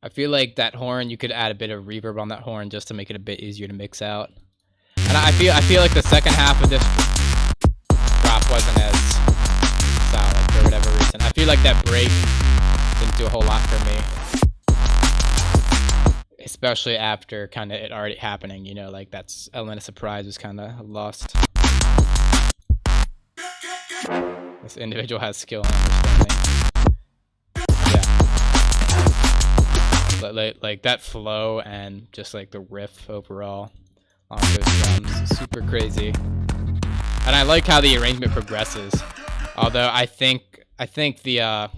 I feel like that horn, you could add a bit of reverb on that horn just to make it a bit easier to mix out. And I feel like the second half of this drop wasn't as solid for whatever reason. I feel like that break didn't do a whole lot for me. Especially after kind of it already happening, you know, like that's element of surprise was kind of lost. This individual has skill and understanding. Like that flow and just like the riff overall on those drums is super crazy, and I like how the arrangement progresses. Although I think the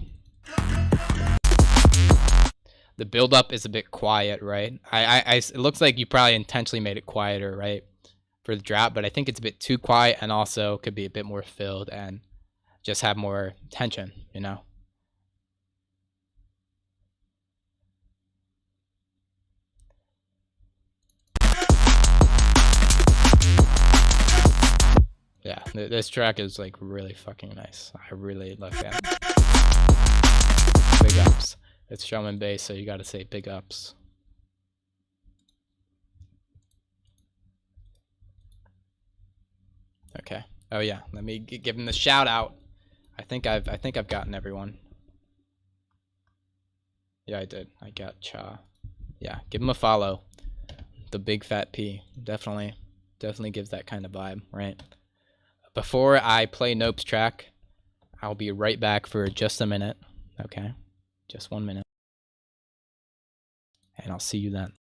build up is a bit quiet, right? It looks like you probably intentionally made it quieter, right, for the drop, but I think it's a bit too quiet and also could be a bit more filled and just have more tension, you know. Yeah, this track is like really fucking nice. I really like that. Big ups. It's drum and bass, so you gotta say big ups. Okay. Oh yeah, let me give him the shout out. I think I've gotten everyone. Yeah, I did. I got Cha. Yeah, give him a follow. The Big Fat P. Definitely gives that kind of vibe, right? Before I play Nope's track, I'll be right back for just a minute. Okay? Just 1 minute. And I'll see you then.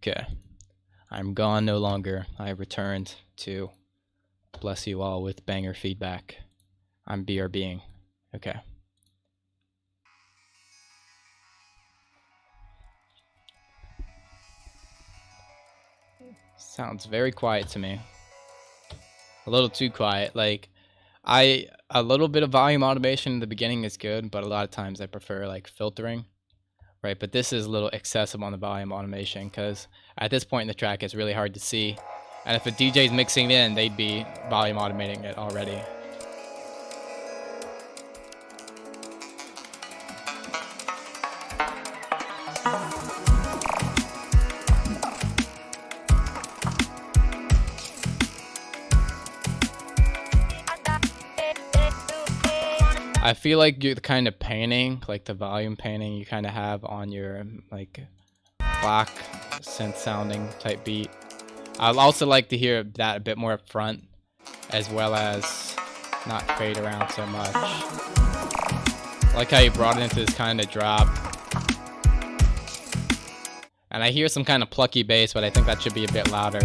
Okay. I'm gone no longer. I have returned to bless you all with banger feedback. I'm BRBing. Okay. Sounds very quiet to me. A little too quiet. Like, a little bit of volume automation in the beginning is good, but a lot of times I prefer like filtering. Right, but this is a little excessive on the volume automation because at this point in the track it's really hard to see, and if a DJ's mixing in, they'd be volume automating it already. I feel like the kind of painting, like the volume painting you kind of have on your like black synth sounding type beat. I'd also like to hear that a bit more up front, as well as not fade around so much. I like how you brought it into this kind of drop. And I hear some kind of plucky bass, but I think that should be a bit louder.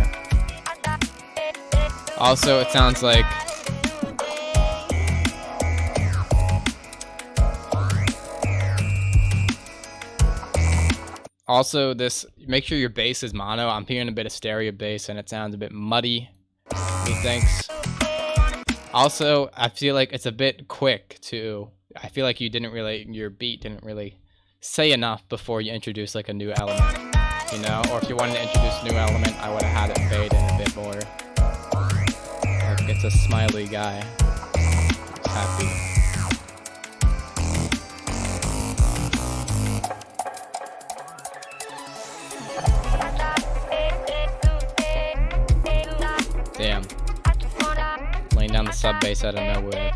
Also, it sounds like also this, make sure your bass is mono. I'm hearing a bit of stereo bass and it sounds a bit muddy, methinks. Also, I feel like it's a bit quick too. I feel like your beat didn't really say enough before you introduce like a new element, you know? Or if you wanted to introduce a new element, I would have had it fade in a bit more. Like it's a smiley guy. It's happy. Damn. Laying down the sub bass out of nowhere.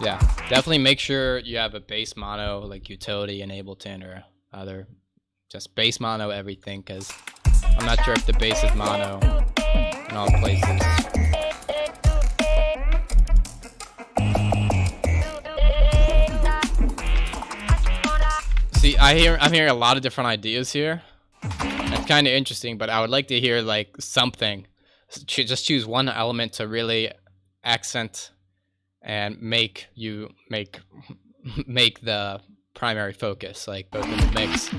Yeah, definitely make sure you have a bass mono like utility in Ableton or other, just bass mono everything, because I'm not sure if the bass is mono in all places. See, I'm hearing a lot of different ideas here. It's kind of interesting, but I would like to hear like something. Just choose one element to really accent and make the primary focus, like both in the mix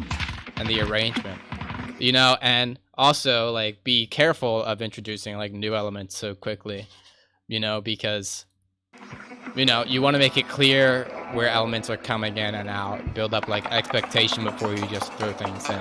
and the arrangement, you know. And also like be careful of introducing like new elements so quickly, you know, because you know you want to make it clear where elements are coming in and out, build up like expectation before you just throw things in.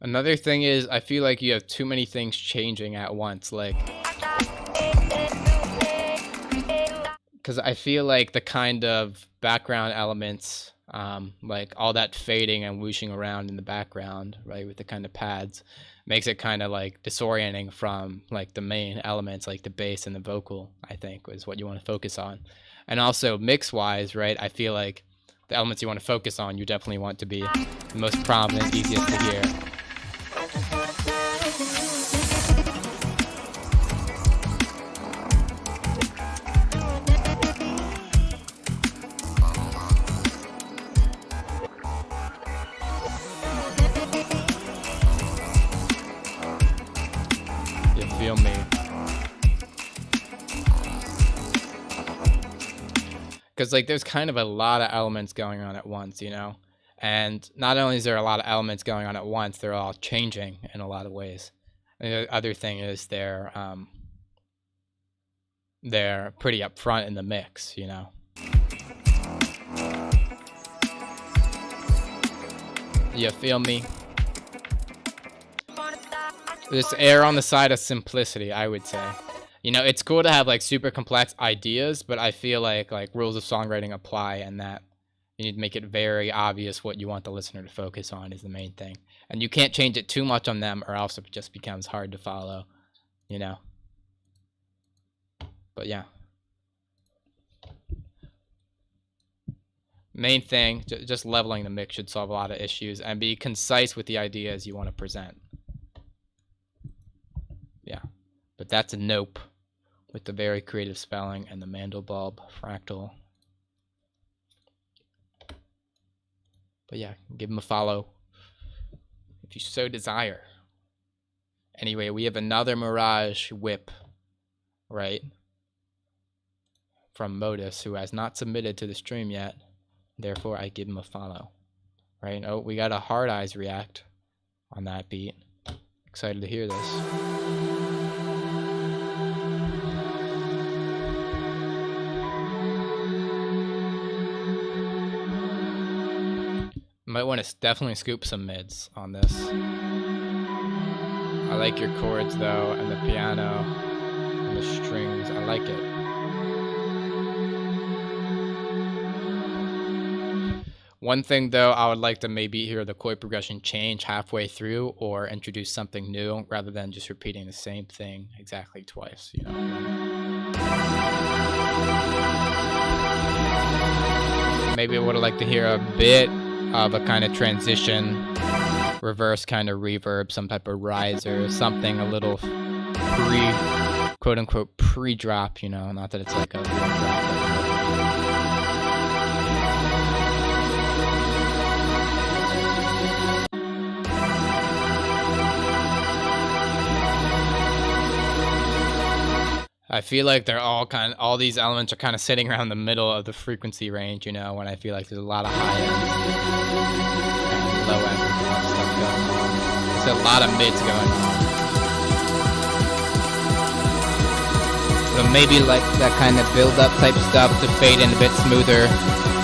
Another thing is, I feel like you have too many things changing at once, like, because I feel like the kind of background elements, like all that fading and whooshing around in the background, right, with the kind of pads, makes it kind of like disorienting from like the main elements, like the bass and the vocal, I think, is what you want to focus on. And also mix-wise, right, I feel like the elements you want to focus on, you definitely want to be the most prominent, easiest to hear. Feel me? Because like there's kind of a lot of elements going on at once, you know, and not only is there a lot of elements going on at once, they're all changing in a lot of ways. And the other thing is they're pretty upfront in the mix, you know. You feel me? Just err on the side of simplicity, I would say. You know, it's cool to have like super complex ideas, but I feel like rules of songwriting apply, and that you need to make it very obvious what you want the listener to focus on is the main thing. And you can't change it too much on them, or else it just becomes hard to follow, you know. But yeah. Main thing, just leveling the mix should solve a lot of issues, and be concise with the ideas you want to present. Yeah, but that's a nope with the very creative spelling and the Mandelbulb fractal. But yeah, give him a follow if you so desire. Anyway, we have another Mirage whip, right, from Modus, who has not submitted to the stream yet. Therefore, I give him a follow. Right? Oh, we got a Hard Eyes react on that beat. Excited to hear this. Might want to definitely scoop some mids on this. I like your chords though, and the piano, and the strings. I like it. One thing though, I would like to maybe hear the chord progression change halfway through, or introduce something new rather than just repeating the same thing exactly twice. You know what I mean? Maybe I would like to hear a bit of a kind of transition, reverse kind of reverb, some type of riser, something a little quote unquote pre-drop, you know, not that it's like a real drop. I feel like they're all these elements are kind of sitting around the middle of the frequency range, you know, when I feel like there's a lot of high end and low end stuff going on. There's a lot of mids going on. So maybe like that kind of build up type stuff to fade in a bit smoother.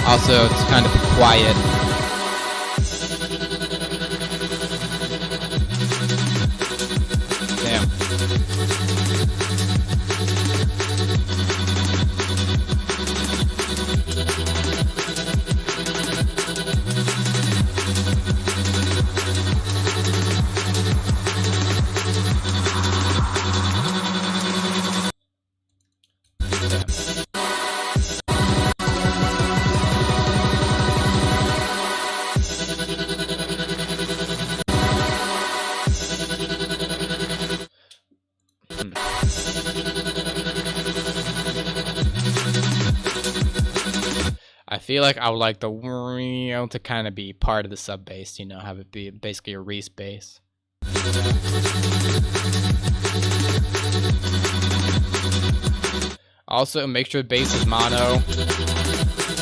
Also, it's kind of quiet. Damn. I feel like I would like the to kind of be part of the sub bass, you know, have it be basically a Reese bass. Also, make sure the bass is mono.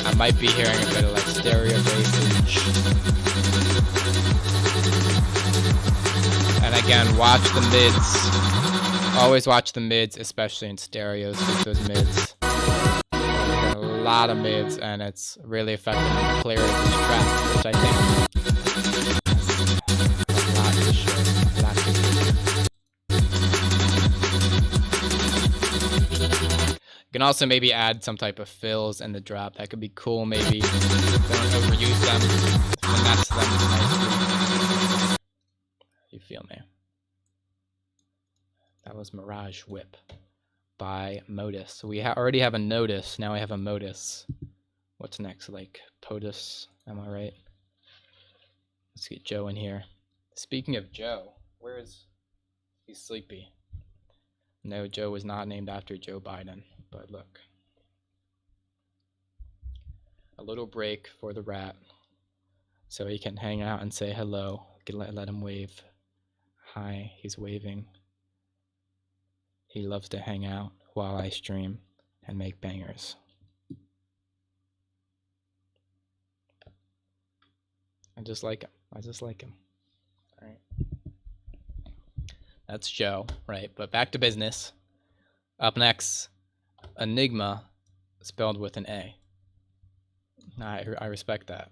I might be hearing a bit of like stereo bassage. And again, watch the mids. Always watch the mids, especially in stereos, with those mids. A lot of mids, and it's really affecting the clarity of this track, which I think a lot to show. A lot to do. You can also maybe add some type of fills in the drop. That could be cool, maybe. Don't overuse them. Finesse them nicely. You feel me? That was Mirage Whip by Modus. So we already have a Notice. Now I have a Modus. What's next? Like POTUS. Am I right? Let's get Joe in here. Speaking of Joe, where is... He's sleepy. No, Joe was not named after Joe Biden. But look. A little break for the rat. So he can hang out and say hello. Let him wave. Hi, he's waving. He loves to hang out while I stream and make bangers. I just like him. I just like him. All right. That's Joe, right? But back to business. Up next, Enigma, spelled with an A. I respect that.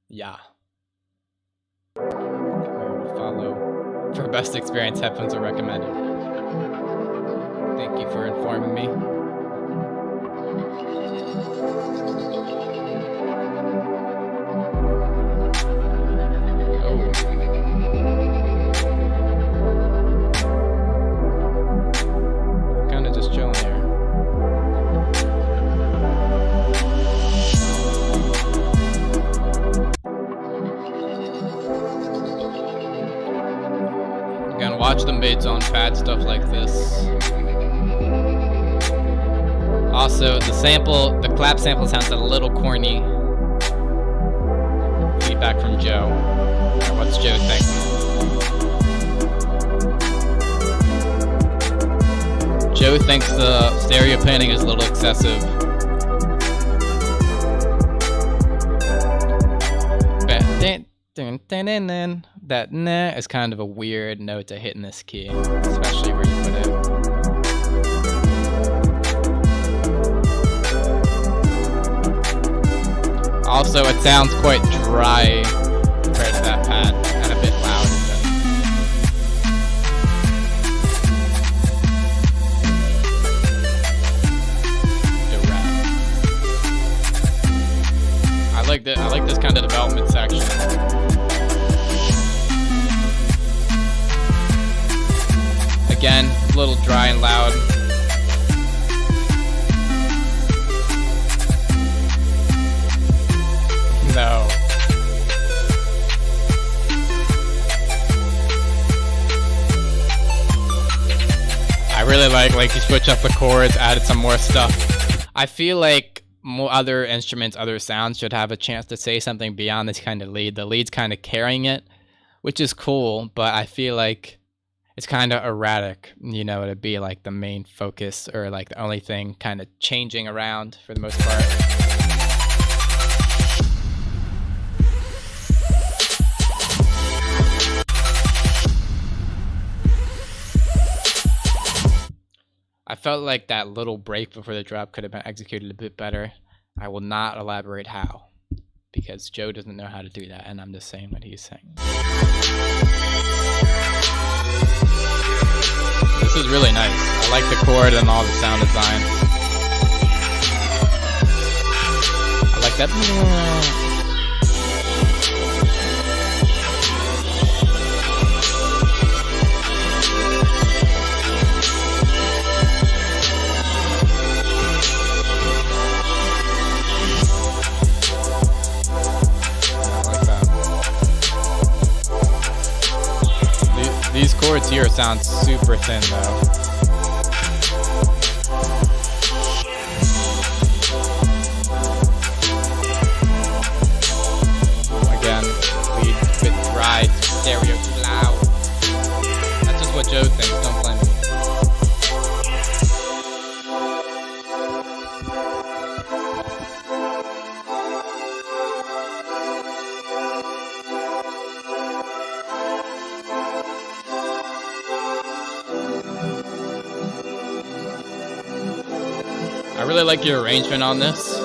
Yeah. Follow. For best experience, headphones are recommended. Thank you for informing me. Oh. I'm kind of just chilling here. Again, watch the mids on pad stuff like this. Also, the clap sample sounds a little corny. Feedback from Joe. Alright, what's Joe think? Joe thinks the stereo panning is a little excessive. That nah is kind of a weird note to hit in this key, especially where you put it. Also, it sounds quite dry compared to that pad, and a bit loud. I like this kind of development section. Again, a little dry and loud. No. I really like you switch up the chords, added some more stuff. I feel like more other instruments, other sounds should have a chance to say something beyond this kind of lead. The lead's kind of carrying it, which is cool, but I feel like it's kind of erratic, you know, to be like the main focus or like the only thing kind of changing around for the most part. I felt like that little break before the drop could have been executed a bit better. I will not elaborate how, because Joe doesn't know how to do that, and I'm just saying what he's saying. This is really nice. I like the chord and all the sound design. I like that. These chords here sound super thin though. Again, lead a bit dry, stereo too loud. That's just what Joe thinks, don't blame me. I really like your arrangement on this.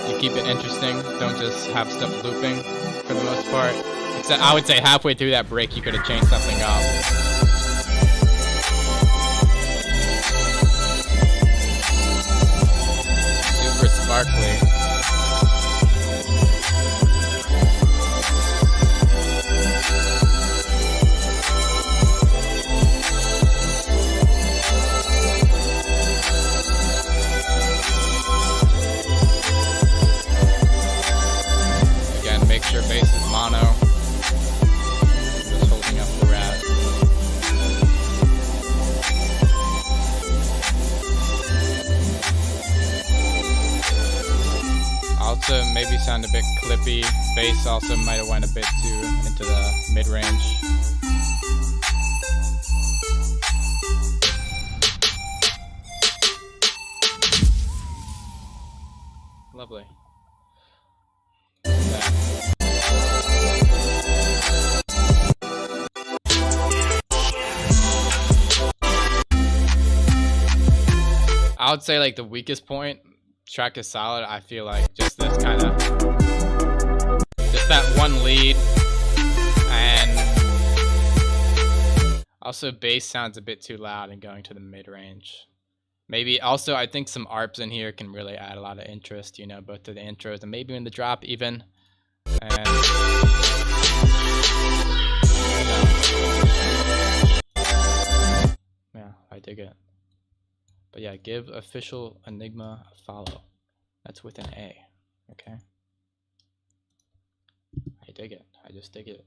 You keep it interesting. Don't just have stuff looping for the most part. Except I would say halfway through that break you could have changed something up. Super sparkly. Your bass is mono. Just holding up the rat. Also, maybe sound a bit clippy. Bass also might have went a bit too into the mid-range. Lovely. I would say like the weakest point, track is solid. I feel like just this kind of, just that one lead, and also bass sounds a bit too loud and going to the mid range. Maybe also I think some ARPs in here can really add a lot of interest, you know, both to the intros and maybe in the drop even. And yeah, I dig it. But yeah, give official Enigma a follow. That's with an A, okay? I dig it. I just dig it.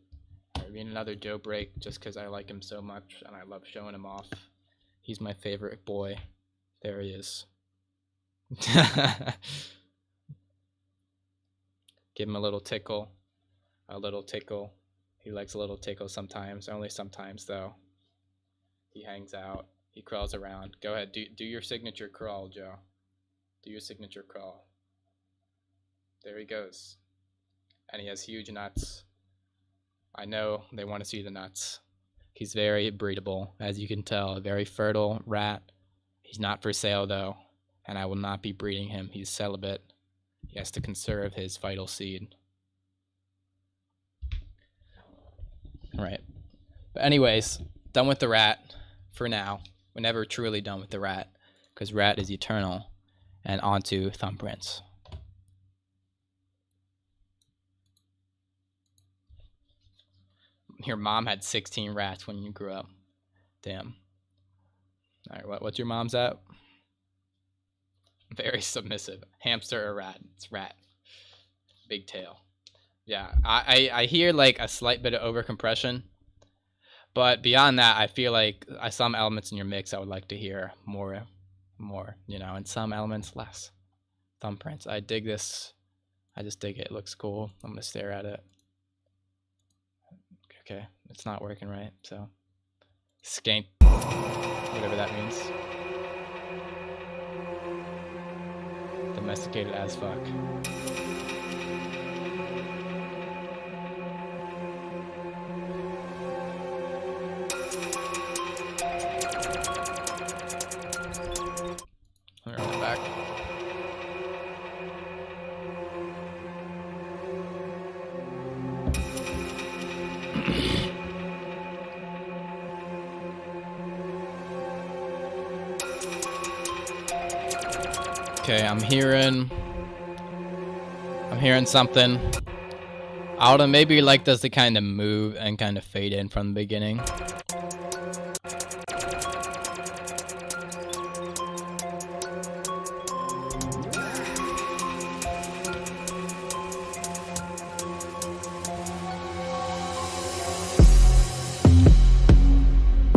I read another Joe break just because I like him so much and I love showing him off. He's my favorite boy. There he is. Give him a little tickle. A little tickle. He likes a little tickle sometimes. Only sometimes, though. He hangs out. He crawls around. Go ahead. Do your signature crawl, Joe. Do your signature crawl. There he goes. And he has huge nuts. I know they want to see the nuts. He's very breedable, as you can tell. A very fertile rat. He's not for sale, though. And I will not be breeding him. He's celibate. He has to conserve his vital seed. Right. But anyways, done with the rat for now. We're never truly done with the rat, because rat is eternal. And onto thumbprints. Your mom had 16 rats when you grew up. Damn. Alright, what's your mom's at? Very submissive. Hamster or rat? It's rat. Big tail. Yeah, I hear like a slight bit of overcompression. But beyond that, I feel like some elements in your mix I would like to hear more, you know, and some elements less. Thumbprints. I dig this. I just dig it. It looks cool. I'm going to stare at it. Okay, it's not working right, so. Skank. Whatever that means. Domesticated as fuck. Let me run it back. Okay, I'm hearing something. Alden maybe like does the kind of move and kind of fade in from the beginning.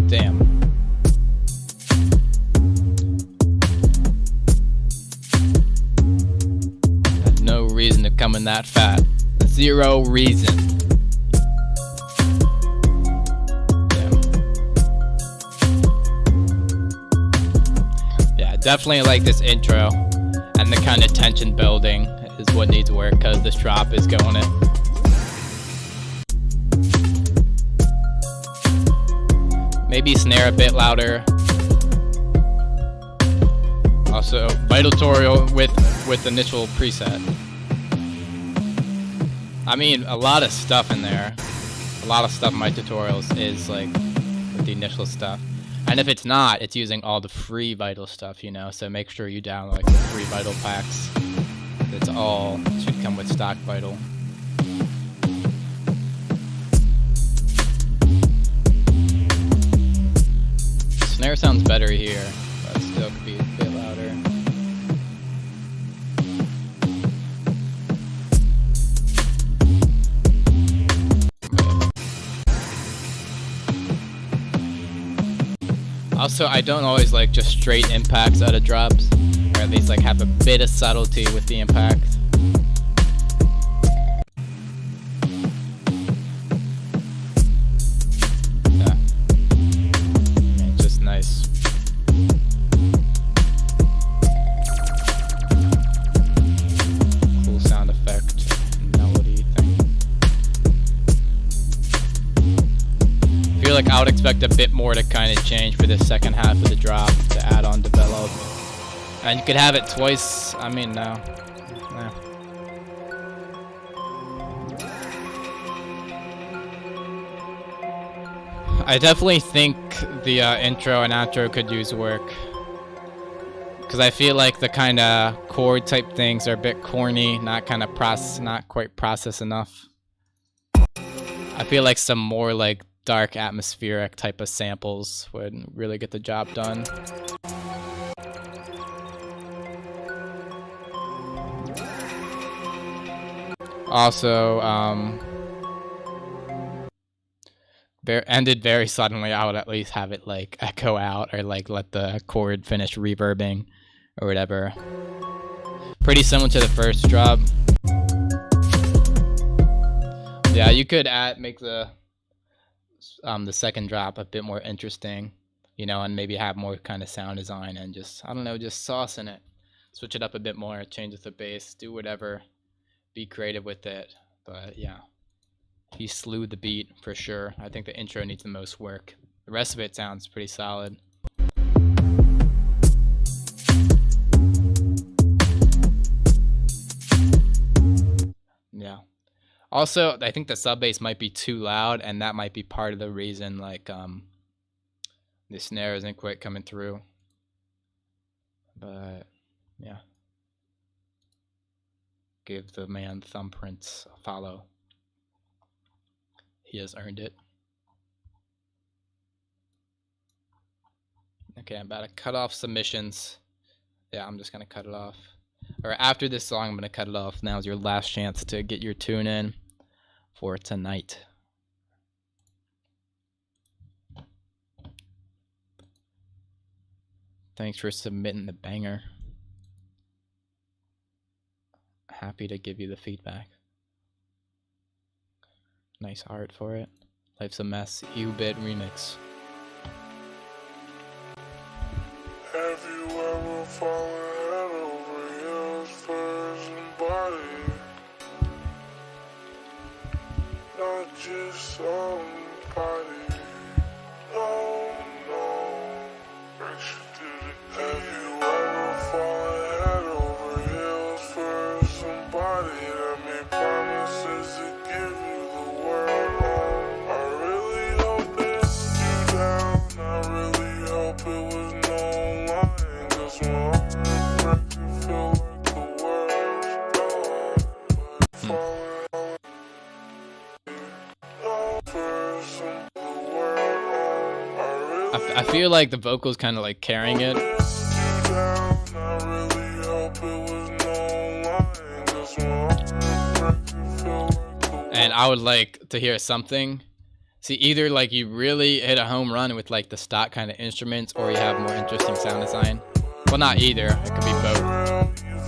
Damn. Had no reason to come in that fat. Zero reason. Damn. Yeah, definitely like this intro. And the kind of tension building is what needs work, because this drop is going it. Maybe snare a bit louder. Also, Vitatorial with initial preset. I mean, a lot of stuff in there. A lot of stuff in my tutorials is like with the initial stuff. And if it's not, it's using all the free Vital stuff, you know. So make sure you download like the free Vital packs. That's all should come with stock Vital. Snare sounds better here, but still could be a bit louder. Also, I don't always like just straight impacts out of drops, or at least like have a bit of subtlety with the impact. Nice. Cool sound effect, melody thing. I feel like I would expect a bit more to kind of change for the second half of the drop to add on develop. And you could have it twice. I mean, no. Nah. I definitely think the intro and outro could use work, because I feel like the kind of chord type things are a bit corny, not quite processed enough. I feel like some more like dark atmospheric type of samples would really get the job done. Also, ended very suddenly. I would at least have it like echo out, or like let the chord finish reverbing or whatever. Pretty similar to the first drop. Yeah, you could make the second drop a bit more interesting, you know, and maybe have more kind of sound design and just, I don't know, just sauce in it. Switch it up a bit more, change the bass, do whatever, be creative with it. But yeah. He slew the beat for sure. I think the intro needs the most work. The rest of it sounds pretty solid. Also, I think the sub bass might be too loud, and that might be part of the reason, like, the snare isn't quite coming through. But, yeah. Give the man Thumbprints a follow. He has earned it. Okay, I'm about to cut off submissions. Yeah, I'm just gonna cut it off. Or after this song, I'm gonna cut it off. Now's your last chance to get your tune in for tonight. Thanks for submitting the banger. Happy to give you the feedback. Nice art for it. Life's a Mess, U-Bit remix. Have you ever fallen head over heels for somebody? Not just somebody. No, no. Have you ever fallen head over heels for somebody that made promises to give you the world? I really hope it let you down. I really hope it was no lying. 'Cause when heart breaks, you feel like the world's gone. But falling for some the world, I really I feel like the vocals kind of like carrying it. And I would like to hear something. See, either like you really hit a home run with like the stock kind of instruments, or you have more interesting sound design. Well, not either. It could be both.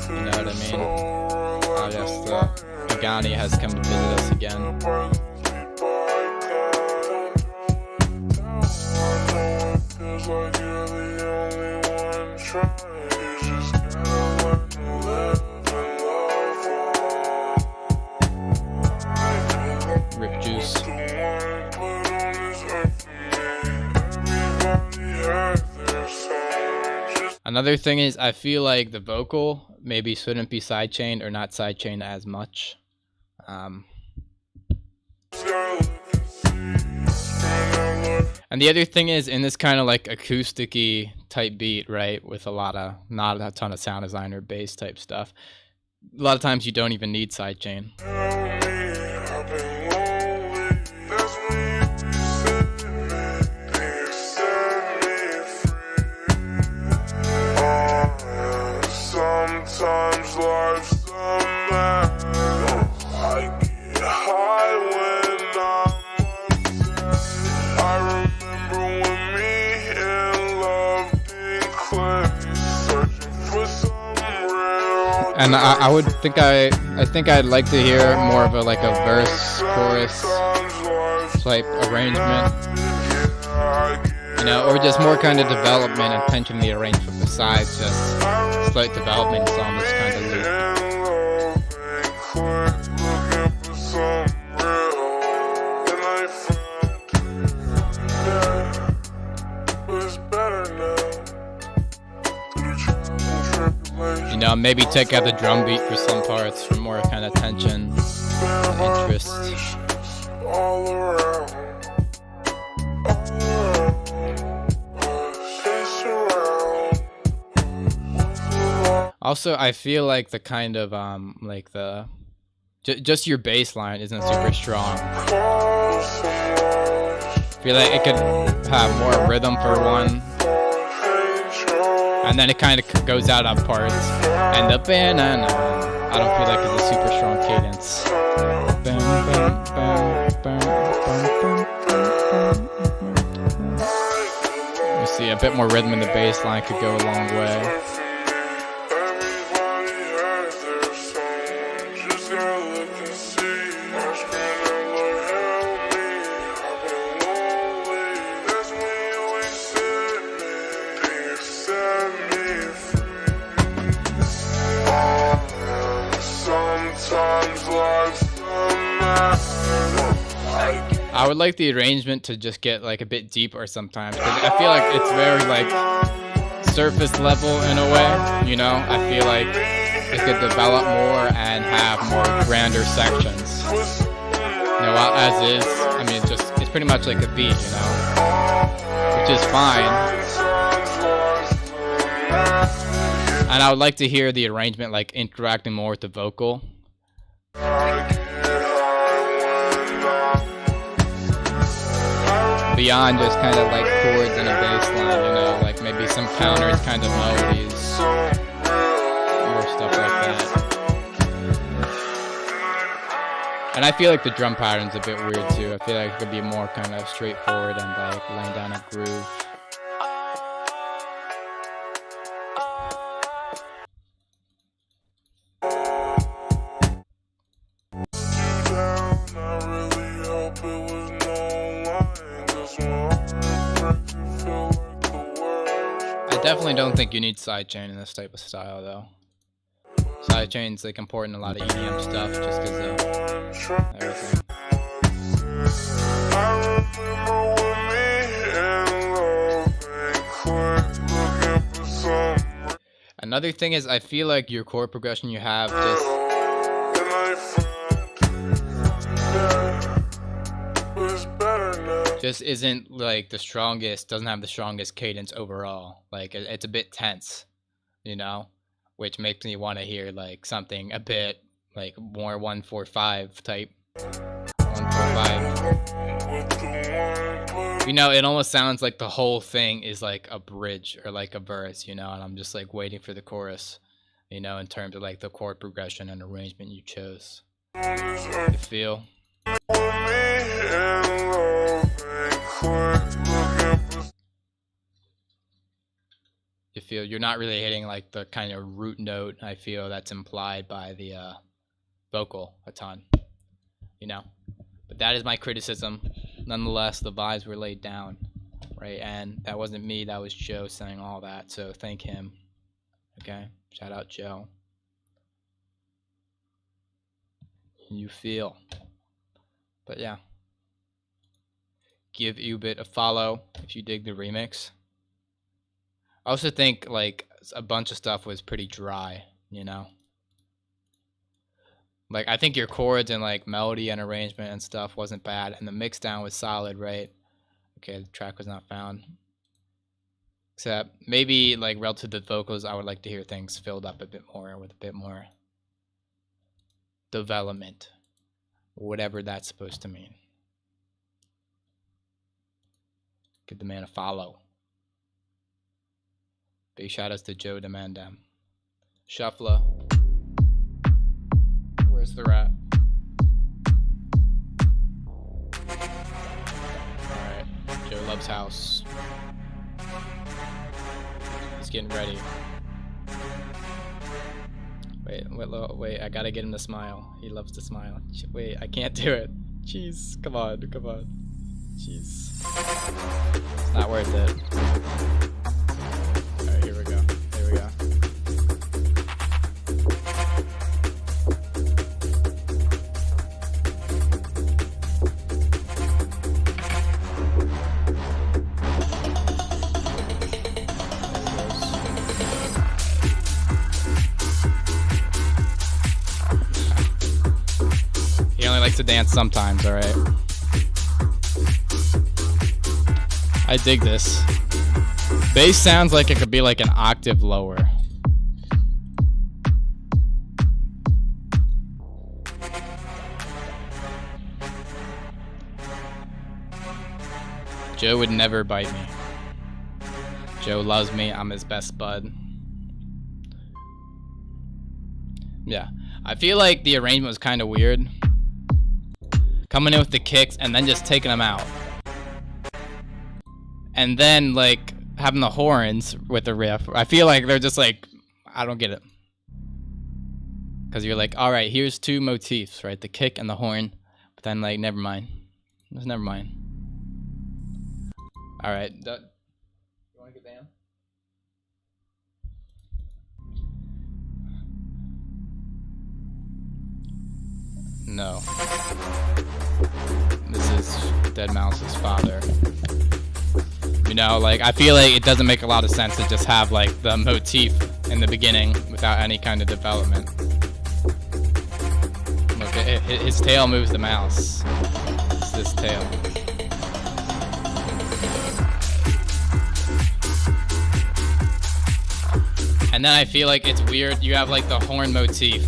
You know what I mean? I guess Pagani has come to visit us again. Rip Juice. Another thing is, I feel like the vocal maybe shouldn't be sidechained or not sidechained as much. And the other thing is, in this kind of like acoustic-y type beat, right, with not a ton of sound design or bass type stuff, a lot of times you don't even need sidechain. Sometimes life's a mess. I get high when I'm upset. I remember when me and love didn't click, searching for some real. And I would think I think I'd like to hear more of a like a verse chorus type arrangement, you know, or just more kind of development and tension in the arrangement besides just slight developments on this kind of loop. You know, maybe take out the drum beat for some parts for more kind of tension and interest. All around. Also, I feel like the kind of like the just your bass line isn't super strong. I feel like it could have more rhythm for one, and then it kind of goes out on parts. And the banana, I don't feel like it's a super strong cadence. You see, a bit more rhythm in the bass line could go a long way. I would like the arrangement to just get like a bit deeper sometimes, because I feel like it's very like surface level in a way, you know? I feel like it could develop more and have more grander sections. You know, as is. I mean, it's pretty much like a beat, you know, which is fine. And I would like to hear the arrangement like interacting more with the vocal. Beyond just kind of like chords and a bass line, you know, like maybe some counters kind of melodies, more stuff like that. And I feel like the drum pattern's a bit weird too. I feel like it could be more kind of straightforward and like laying down a groove. I definitely don't think you need sidechain in this type of style though. Sidechain's like important in a lot of EDM stuff just because of everything. Another thing is I feel like your chord progression you have just isn't like the strongest, doesn't have the strongest cadence overall. Like it's a bit tense, you know, which makes me want to hear like something a bit like more 1-4-5 type. 1-4-5. You know, it almost sounds like the whole thing is like a bridge or like a verse, you know, and I'm just like waiting for the chorus, you know, in terms of like the chord progression and arrangement you chose. You feel? You feel you're not really hitting like the kind of root note I feel that's implied by the vocal a ton, you know. But that is my criticism. Nonetheless, the vibes were laid down, right? And that wasn't me, that was Joe saying all that, so thank him. Okay, shout out Joe. You feel. But yeah, give Ubit a follow if you dig the remix. I also think like a bunch of stuff was pretty dry, you know. Like I think your chords and like melody and arrangement and stuff wasn't bad, and the mix down was solid, right? Okay, the track was not found. Except maybe like relative to the vocals, I would like to hear things filled up a bit more with a bit more development, whatever that's supposed to mean. Give the man a follow. Big shout outs to Joe Demandam. Shuffler. Where's the rat? Alright. Joe loves house. He's getting ready. Wait, I gotta get him to smile. He loves to smile. Wait, I can't do it. Jeez, come on. Jeez. It's not worth it. Alright, here we go. He only likes to dance sometimes, alright? I dig this. Bass sounds like it could be like an octave lower. Joe would never bite me. Joe loves me, I'm his best bud. Yeah, I feel like the arrangement was kind of weird. Coming in with the kicks and then just taking them out. And then like having the horns with the riff. I feel like they're just like, I don't get it. Because you're like, all right, here's two motifs, right? The kick and the horn. But then like, never mind. Just never mind. All right. You want to get down? No. This is deadmau5's father. You know, like, I feel like it doesn't make a lot of sense to just have, like, the motif in the beginning without any kind of development. Look, his tail moves the mouse. this tail. And then I feel like it's weird. You have like the horn motif.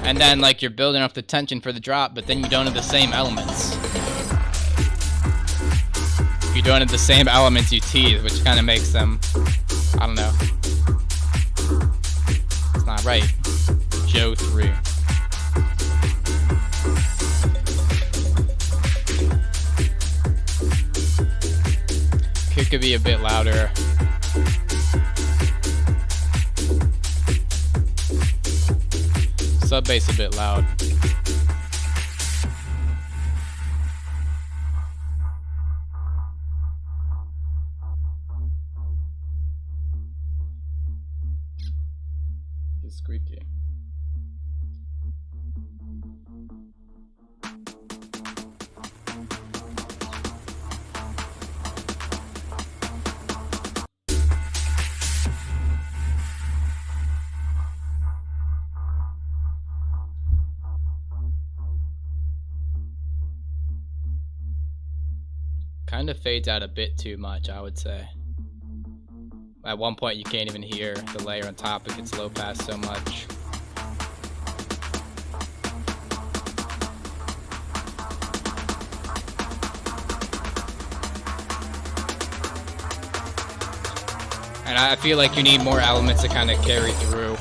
And then like you're building up the tension for the drop, but then you don't have the same elements. If you don't have the same elements, you tease, which kind of makes them, I don't know. It's not right. Joe 3. Kick could be a bit louder. Sub bass a bit loud. It's squeaky. Kind of fades out a bit too much, I would say. At one point you can't even hear the layer on top, it gets low pass so much. And I feel like you need more elements to kind of carry through.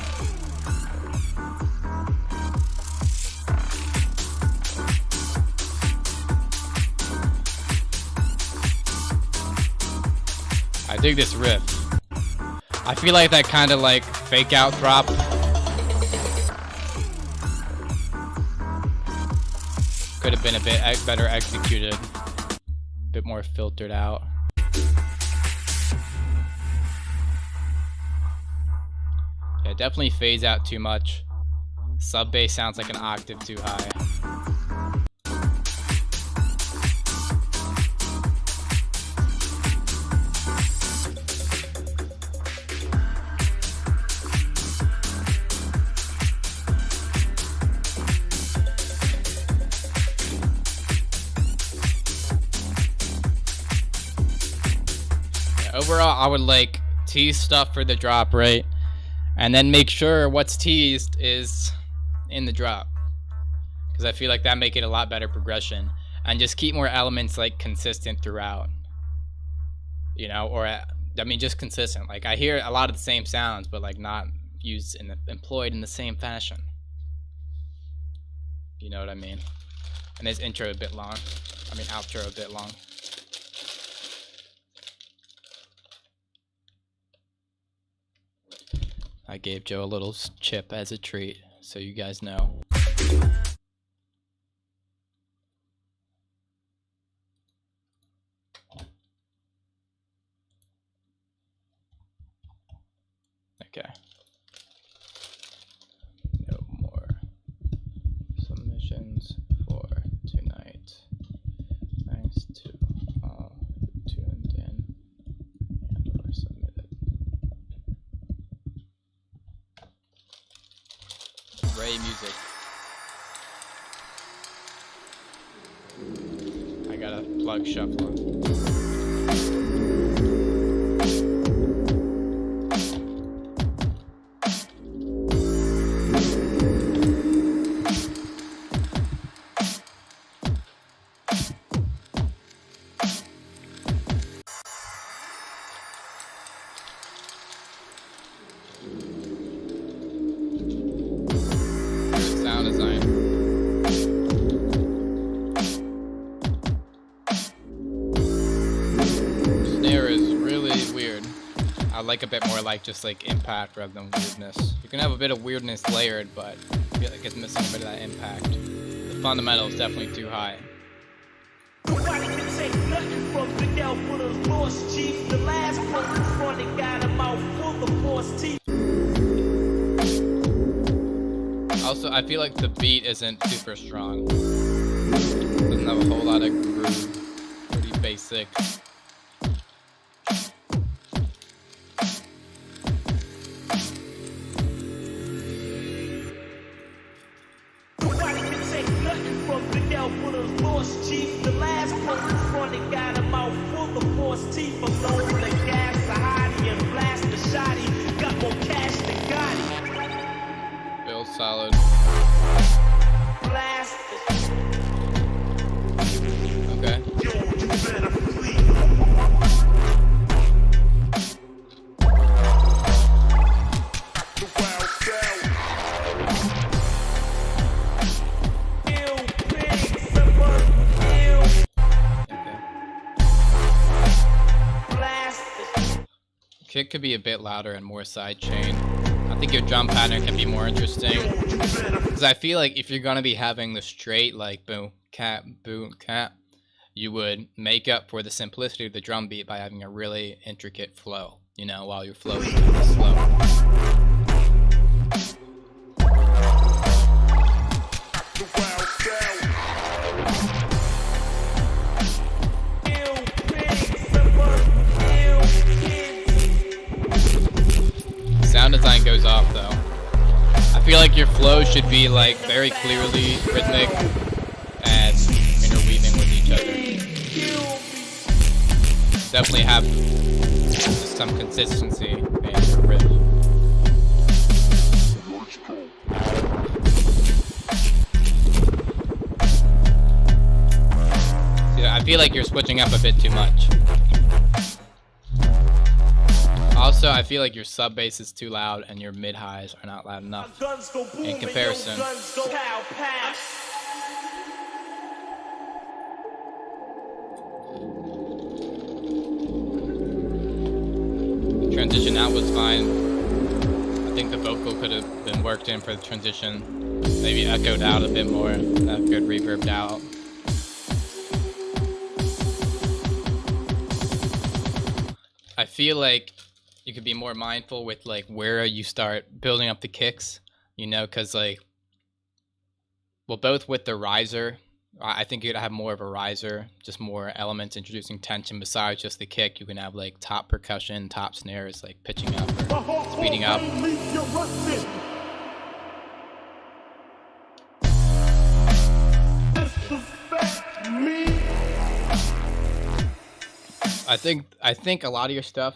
I dig this riff. I feel like that kind of like fake out drop could have been a bit better executed, a bit more filtered out. Yeah, it definitely fades out too much. Sub bass sounds like an octave too high. Overall, I would like tease stuff for the drop, right? And then make sure what's teased is in the drop. Because I feel like that make it a lot better progression. And just keep more elements like consistent throughout. You know, or I mean just consistent. Like I hear a lot of the same sounds, but like not used and employed in the same fashion. You know what I mean? And his intro a bit long. I mean outro a bit long. I gave Joe a little chip as a treat, so you guys know. Okay. No more submissions for tonight. Thanks to all who tuned in and or submitted. Ray music. I gotta plug shuffle. Sound design. Snare is really weird. I like a bit more like just like impact rather than weirdness. You can have a bit of weirdness layered, but I feel like it's missing a bit of that impact. The fundamental is definitely too high. Nobody can take nothing from Big L with a lost chief. The last one in front and got him out full of force teeth. Also, I feel like the beat isn't super strong. Doesn't have a whole lot of groove. Pretty basic. Nobody can take nothing from Big Kick could be a bit louder and more side chain. I think your drum pattern can be more interesting. Because I feel like if you're gonna be having the straight like boom, cat, you would make up for the simplicity of the drum beat by having a really intricate flow, you know, while your flow is really slow. Sound design goes off though. I feel like your flow should be like very clearly rhythmic and interweaving with each other. Definitely have some consistency in your riff. See, I feel like you're switching up a bit too much. Also, I feel like your sub bass is too loud and your mid highs are not loud enough in comparison. The transition out was fine. I think the vocal could have been worked in for the transition. Maybe echoed out a bit more. That could reverbed out. I feel like you could be more mindful with like where you start building up the kicks, you know, because like, well, both with the riser, I think you'd have more of a riser, just more elements introducing tension besides just the kick. You can have like top percussion, top snares, like pitching up or speeding up. I think a lot of your stuff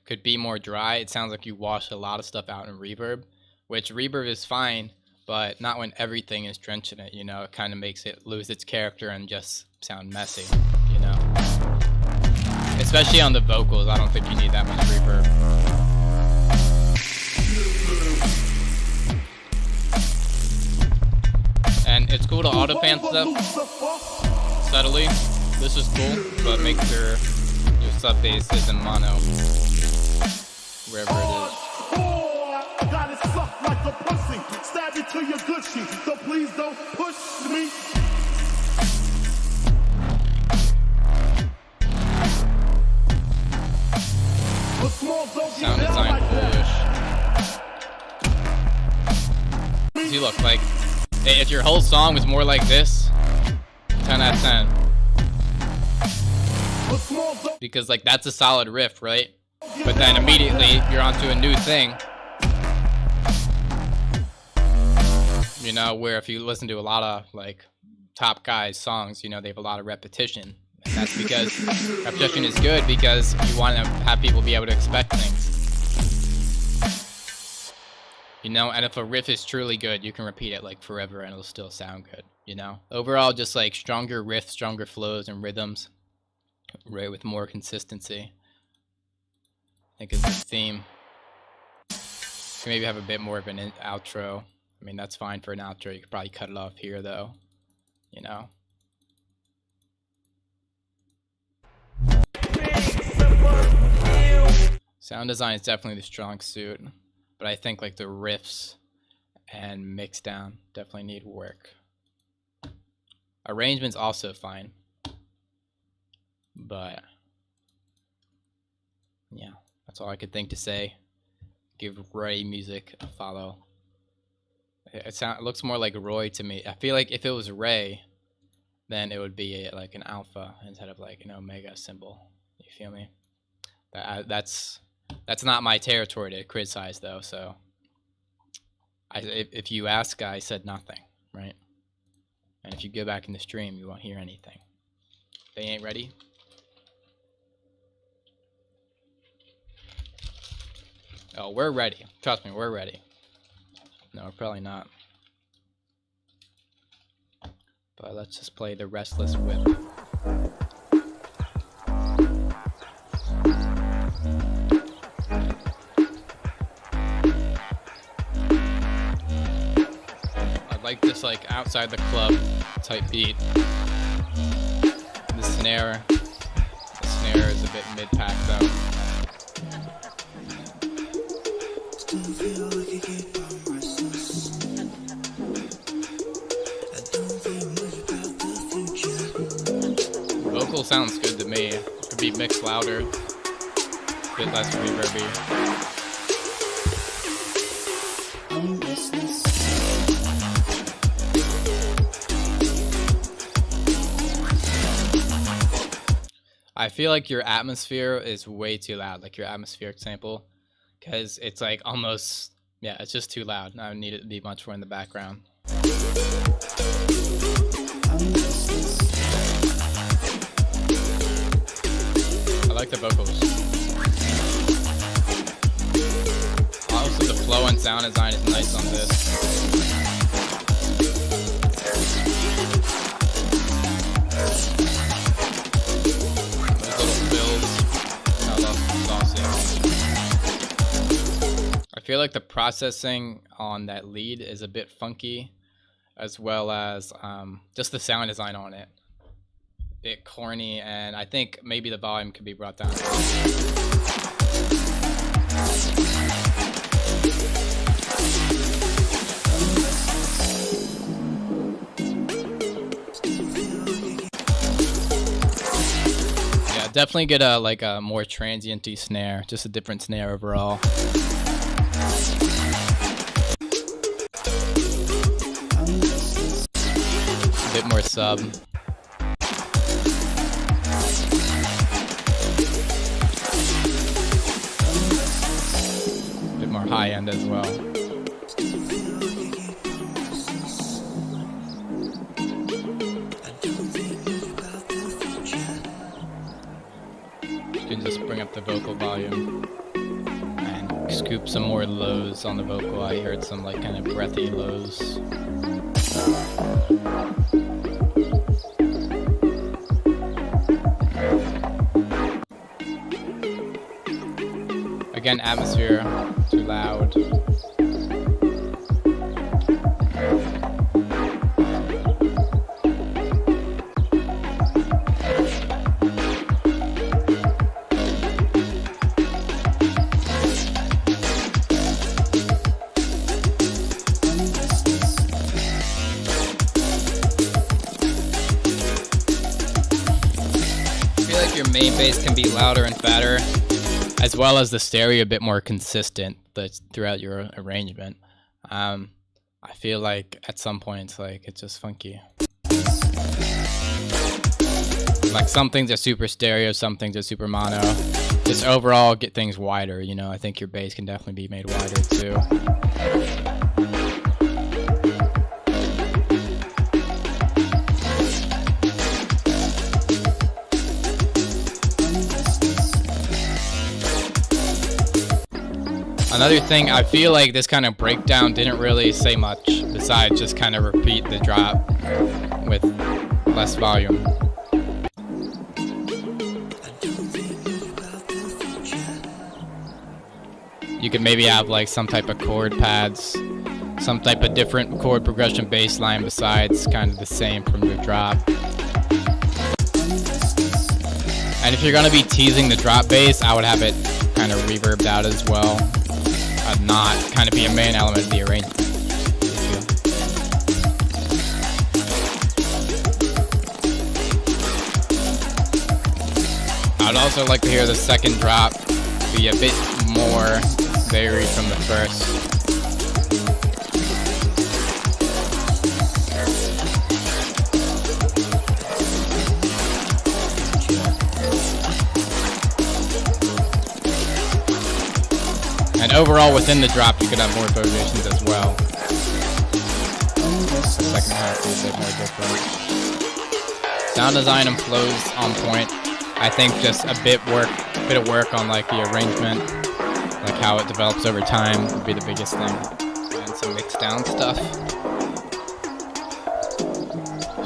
could be more dry. It sounds like you wash a lot of stuff out in reverb, which reverb is fine, but not when everything is drenched in it, you know. It kind of makes it lose its character and just sound messy, you know. Especially on the vocals, I don't think you need that much reverb. And it's cool to auto-pan stuff subtly. This is cool, but make sure your sub bass isn't mono. Wherever it is. Got it sucked like a pussy. Stab you to your Gucci. So please don't push me. Sound design foolish. See, look, like, if your whole song was more like this, 10 out of 10. Because, like, that's a solid riff, right? But then immediately you're onto a new thing. You know, where if you listen to a lot of like top guys' songs, you know, they have a lot of repetition. And that's because repetition is good because you want to have people be able to expect things. You know, and if a riff is truly good, you can repeat it like forever and it'll still sound good, you know? Overall, just like stronger riffs, stronger flows and rhythms, right, with more consistency. I think it's the theme. Maybe have a bit more of an outro. I mean, that's fine for an outro. You could probably cut it off here, though. You know? Sound design is definitely the strong suit. But I think, like, the riffs and mix down definitely need work. Arrangement's also fine. But, yeah. That's all I could think to say. Give Ray music a follow. It looks more like Roy to me. I feel like if it was Ray, then it would be like an alpha instead of like an omega symbol. You feel me? That's not my territory to criticize though. So, if you ask, I said nothing, right? And if you go back in the stream, you won't hear anything. They ain't ready. Oh, we're ready. Trust me, we're ready. No, we're probably not. But let's just play the Restless Whip. I like this like outside the club type beat. The snare is a bit mid-pack though. Vocal sounds good to me. Could be mixed louder, a bit less reverby. I feel like your atmosphere is way too loud, like your atmospheric sample, because it's like almost, yeah, it's just too loud. I would need it to be much more in the background. I like the vocals. Also, the flow and sound design is nice on this. I feel like the processing on that lead is a bit funky, as well as just the sound design on it. A bit corny, and I think maybe the volume could be brought down. Yeah, definitely get a like a more transient-y snare, just a different snare overall. A bit more sub. A bit more high end as well. You can just bring up the vocal volume and scoop some more lows on the vocal. I heard some like kind of breathy lows. Again, atmosphere, too loud. I feel like your main bass can be louder and fatter, as well as the stereo a bit more consistent throughout your arrangement. I feel like at some points, like it's just funky. Like some things are super stereo, some things are super mono. Just overall get things wider, you know. I think your bass can definitely be made wider too. Another thing, I feel like this kind of breakdown didn't really say much besides just kind of repeat the drop with less volume. You could maybe have like some type of chord pads, some type of different chord progression bass line besides kind of the same from your drop. And if you're gonna be teasing the drop bass, I would have it kind of reverbed out as well. Not kind of be a main element of the arrangement. I'd also like to hear the second drop be a bit more varied from the first. And overall, within the drop, you could have more variations as well. The second half is a bit more different. Sound design and flows on point. I think just a bit of work on like the arrangement, like how it develops over time would be the biggest thing, and some mixed down stuff.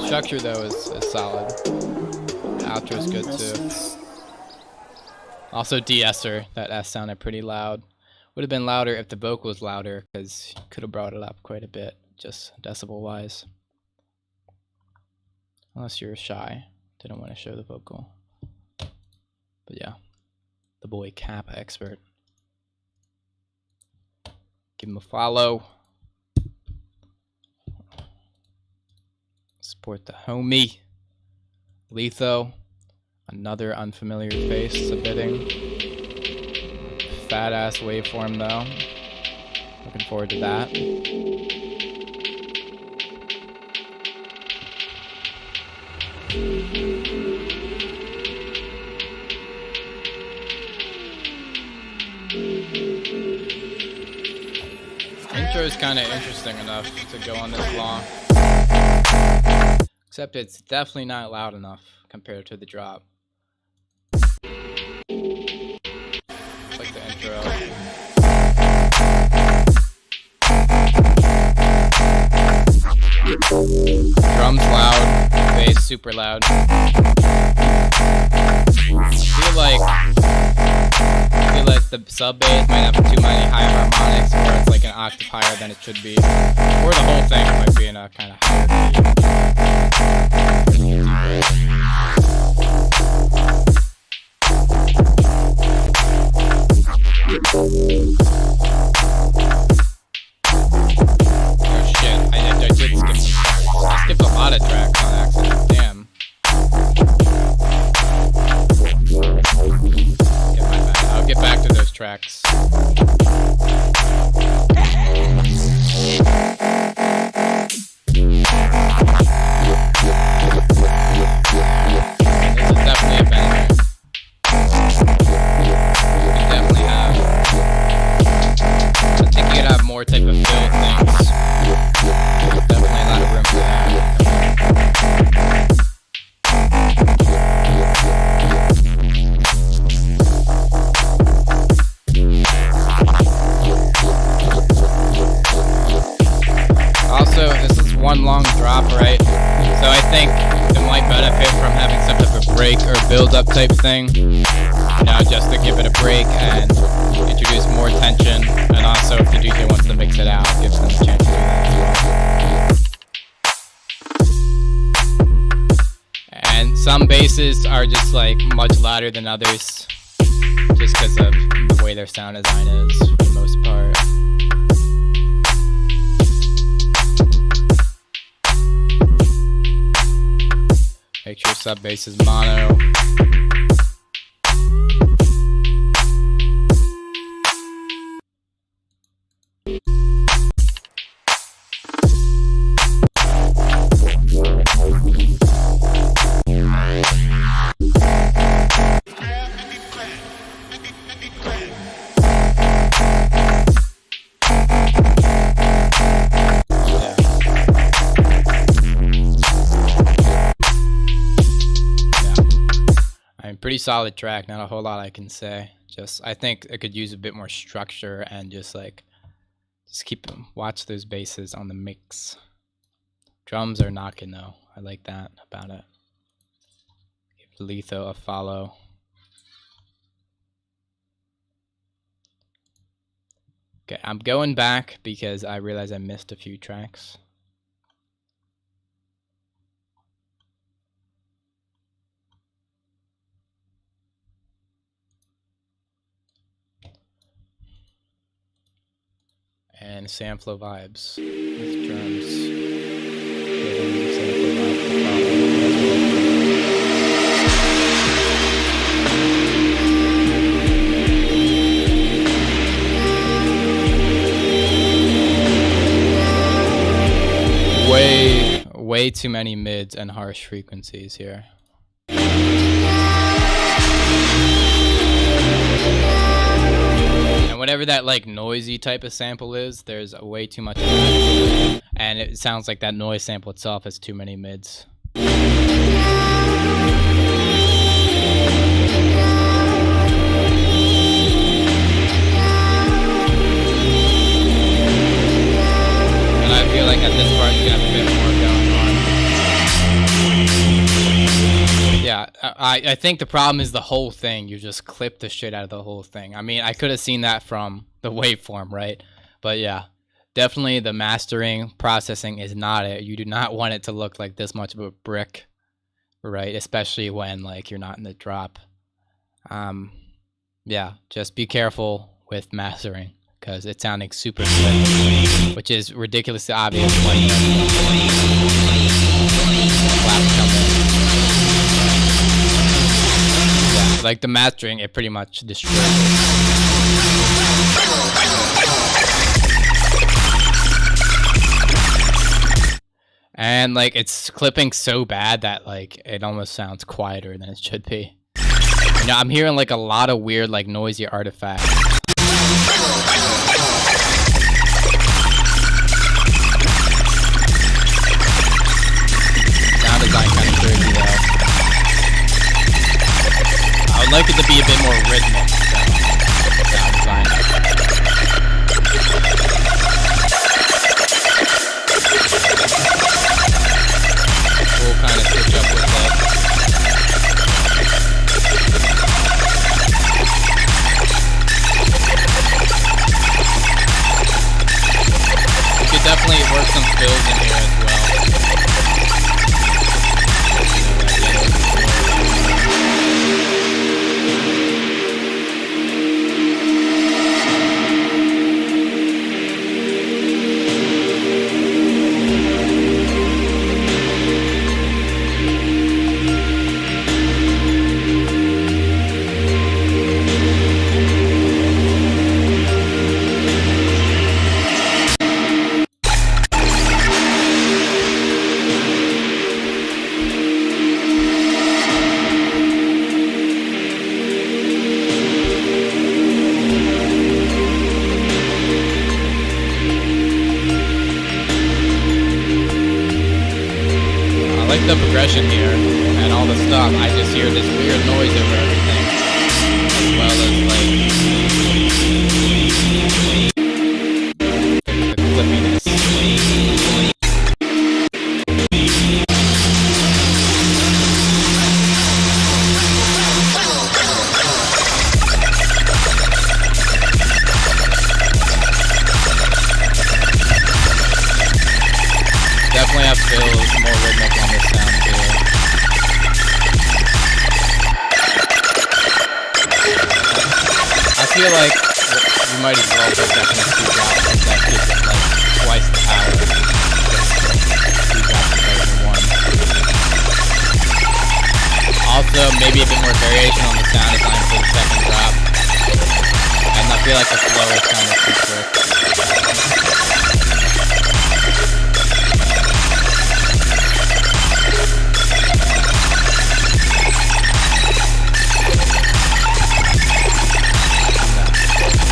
Structure though is solid. The outro is good too. Also de-esser, that S sounded pretty loud. Would have been louder if the vocal was louder, because you could have brought it up quite a bit, just decibel wise. Unless you're shy, didn't want to show the vocal. But yeah, the boy Kappa expert. Give him a follow. Support the homie. Letho. Another unfamiliar face submitting. Fat ass waveform though. Looking forward to that. Intro is kind of interesting enough to go on this long. Except it's definitely not loud enough compared to the drop. Like the intro. Drums loud, bass super loud. I feel like the sub bass might have too many high harmonics, or it's like an octave higher than it should be, or the whole thing might be in a kind of higher key. Oh shit, I did skip some tracks. I skipped a lot of tracks on accident, damn. I'll get back to those tracks. This is definitely a banger. You can definitely have. I think you could have more type of fill things. Definitely a lot of room for that. Also, this is one long drop, right? So I think it might benefit from having some type of break or build-up type thing. You know, just to give it a break and introduce more tension. And also, if the DJ wants to mix it out, gives them a chance to do that as well. And some basses are just like much louder than others, just because of the way their sound design is for the most part. Make sure sub bass is mono. Pretty solid track, not a whole lot I can say. Just I think it could use a bit more structure and just keep watch those basses on the mix. Drums are knocking though. I like that about it. Give Letho a follow. Okay, I'm going back because I realized I missed a few tracks. And Samflow vibes with drums. Way too many mids and harsh frequencies here. And whatever that like noisy type of sample is, there's way too much of that. And it sounds like that noise sample itself has too many mids. And I feel like at this part you can have a bit more going on. Yeah, I think the problem is the whole thing. You just clip the shit out of the whole thing. I mean, I could have seen that from the waveform, right? But yeah, definitely the mastering, processing is not it. You do not want it to look like this much of a brick, right? Especially when like you're not in the drop. Yeah, just be careful with mastering. because it's sounding super slick, which is ridiculously obvious when the claps come in. Yeah, like the mastering, it pretty much destroys it. And like it's clipping so bad that like it almost sounds quieter than it should be. You know, I'm hearing like a lot of weird like noisy artifacts. Sound design kind of crazy though. I would like it to be a bit more rhythmic. Sound design. We'll kind of switch up with that. You could definitely work some fills in here as well. The progression here and all the stuff, I just hear this weird noise over everything, as well as like the clippiness. Definitely have fills, more rhythmic on this sound too. I feel like you might as well put that in a 2 drop since that gives it like twice the power. 2 drops compared to 1. Also, maybe a bit more variation on the sound design for the second drop. And I feel like the flow is kind of too quick.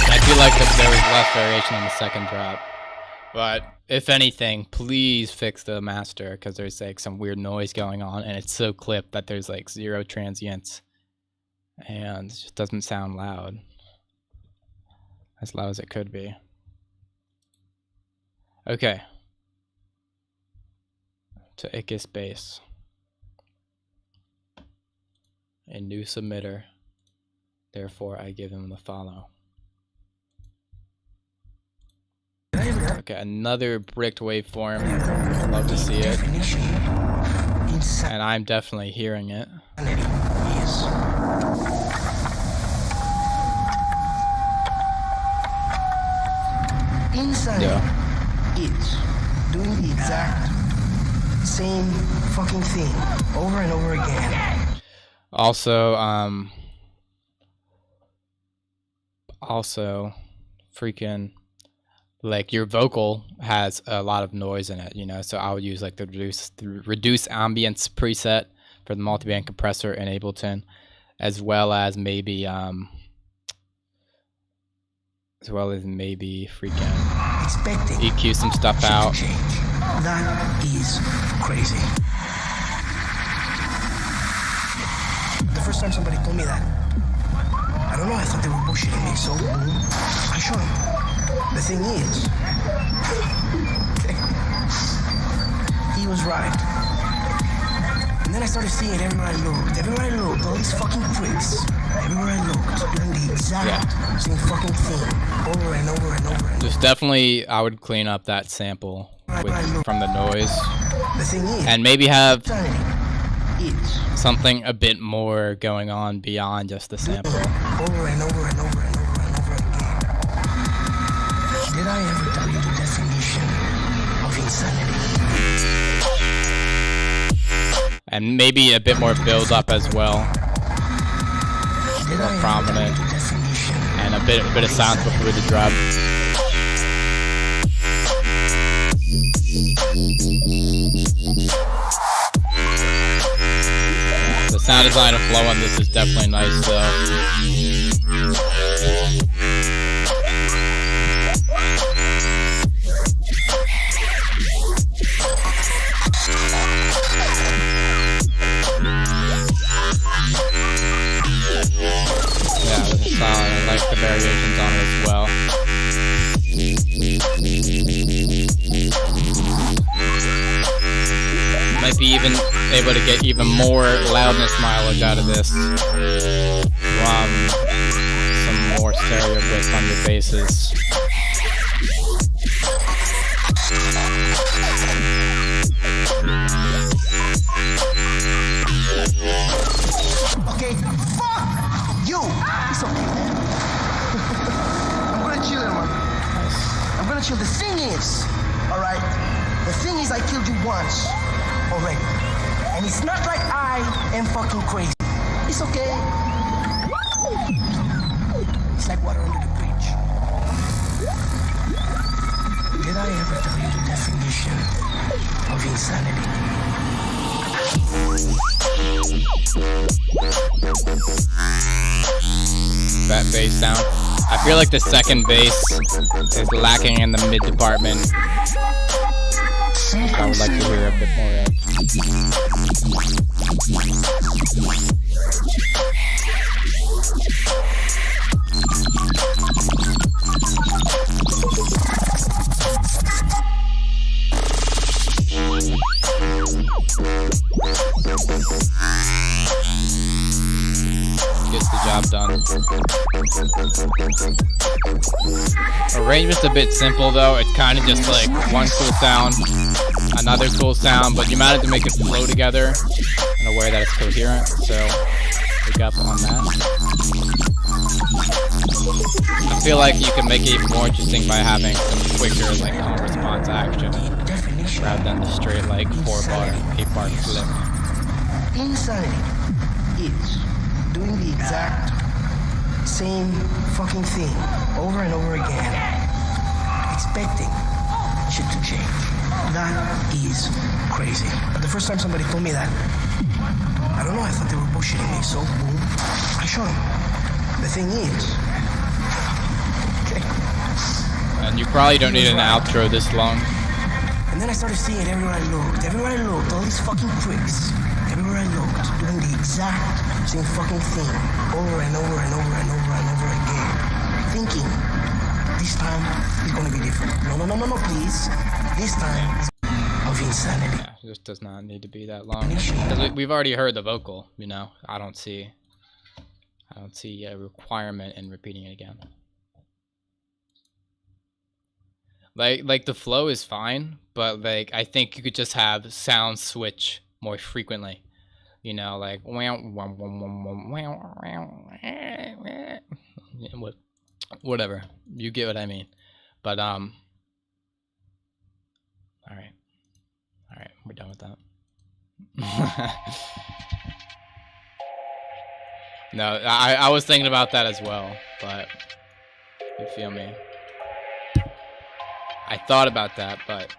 I feel like there was less variation on the second drop, but if anything, please fix the master because there's like some weird noise going on and it's so clipped that there's like 0 transients and it just doesn't sound loud, as loud as it could be. Okay, to Ikis bass, a new submitter, therefore I give him the follow. Okay, another bricked waveform. Love to see it. And I'm definitely hearing it. Inside it's doing the exact same fucking thing over and over again. Also, freaking, like your vocal has a lot of noise in it, you know, so I would use like the reduce ambience preset for the multiband compressor in Ableton, as well as maybe freaking EQ some stuff out. That is crazy. The first time somebody told me that, I don't know, I thought they were bullshitting me, so I showed them. The thing is, he was right. And then I started seeing it everywhere I looked, all these fucking pricks, everywhere I looked, doing the exact same fucking thing, over and over and over. Just definitely, I would clean up that sample from the noise, the thing is, and maybe have something a bit more going on beyond just the sample. Over and over and over and over and over again. and maybe a bit more build up as well, Did more I prominent, definition? and a bit of sound before the drop. The sound design and flow on this is definitely nice though. Yeah, this is solid. I like the variations on it as well. Might be even able to get even more loudness mileage out of this from some more stereo bits on your basses. Okay, fuck you. It's okay, man. I'm gonna chill, man. I'm gonna chill. The thing is, all right. The thing is, I killed you once already, and it's not like I am fucking crazy. It's okay. It's like water under the bridge. Did I ever tell you the definition of insanity? That bass sound. I feel like the second bass is lacking in the mid department. I would like to hear a bit more of. Gets the job done. Arrangement's a bit simple though. It's kind of just like one cool sound, another cool sound, but you managed to make it flow together in a way that it's coherent. So big up on that. I feel like you can make it even more interesting by having some quicker like call response action rather than the straight like 4-bar, 8-bar flip. Insanity is doing the exact same fucking thing over and over again, expecting shit to change. That is crazy. But the first time somebody told me that, I don't know, I thought they were bullshitting me, so boom, I showed them. The thing is, okay. And you probably don't need an outro this long. And then I started seeing it everywhere I looked, all these fucking pricks. Everywhere I looked, doing the exact same fucking thing over and over and over and over and over again. Thinking, this time is gonna be different. No, please. This time is of insanity. Yeah, it just does not need to be that long. Because we've already heard the vocal, you know. I don't see a requirement in repeating it again. Like the flow is fine, but like I think you could just have sound switch more frequently. You know, like whatever. You get what I mean. But all right, we're done with that. No, I was thinking about that as well, but you feel me? I thought about that, but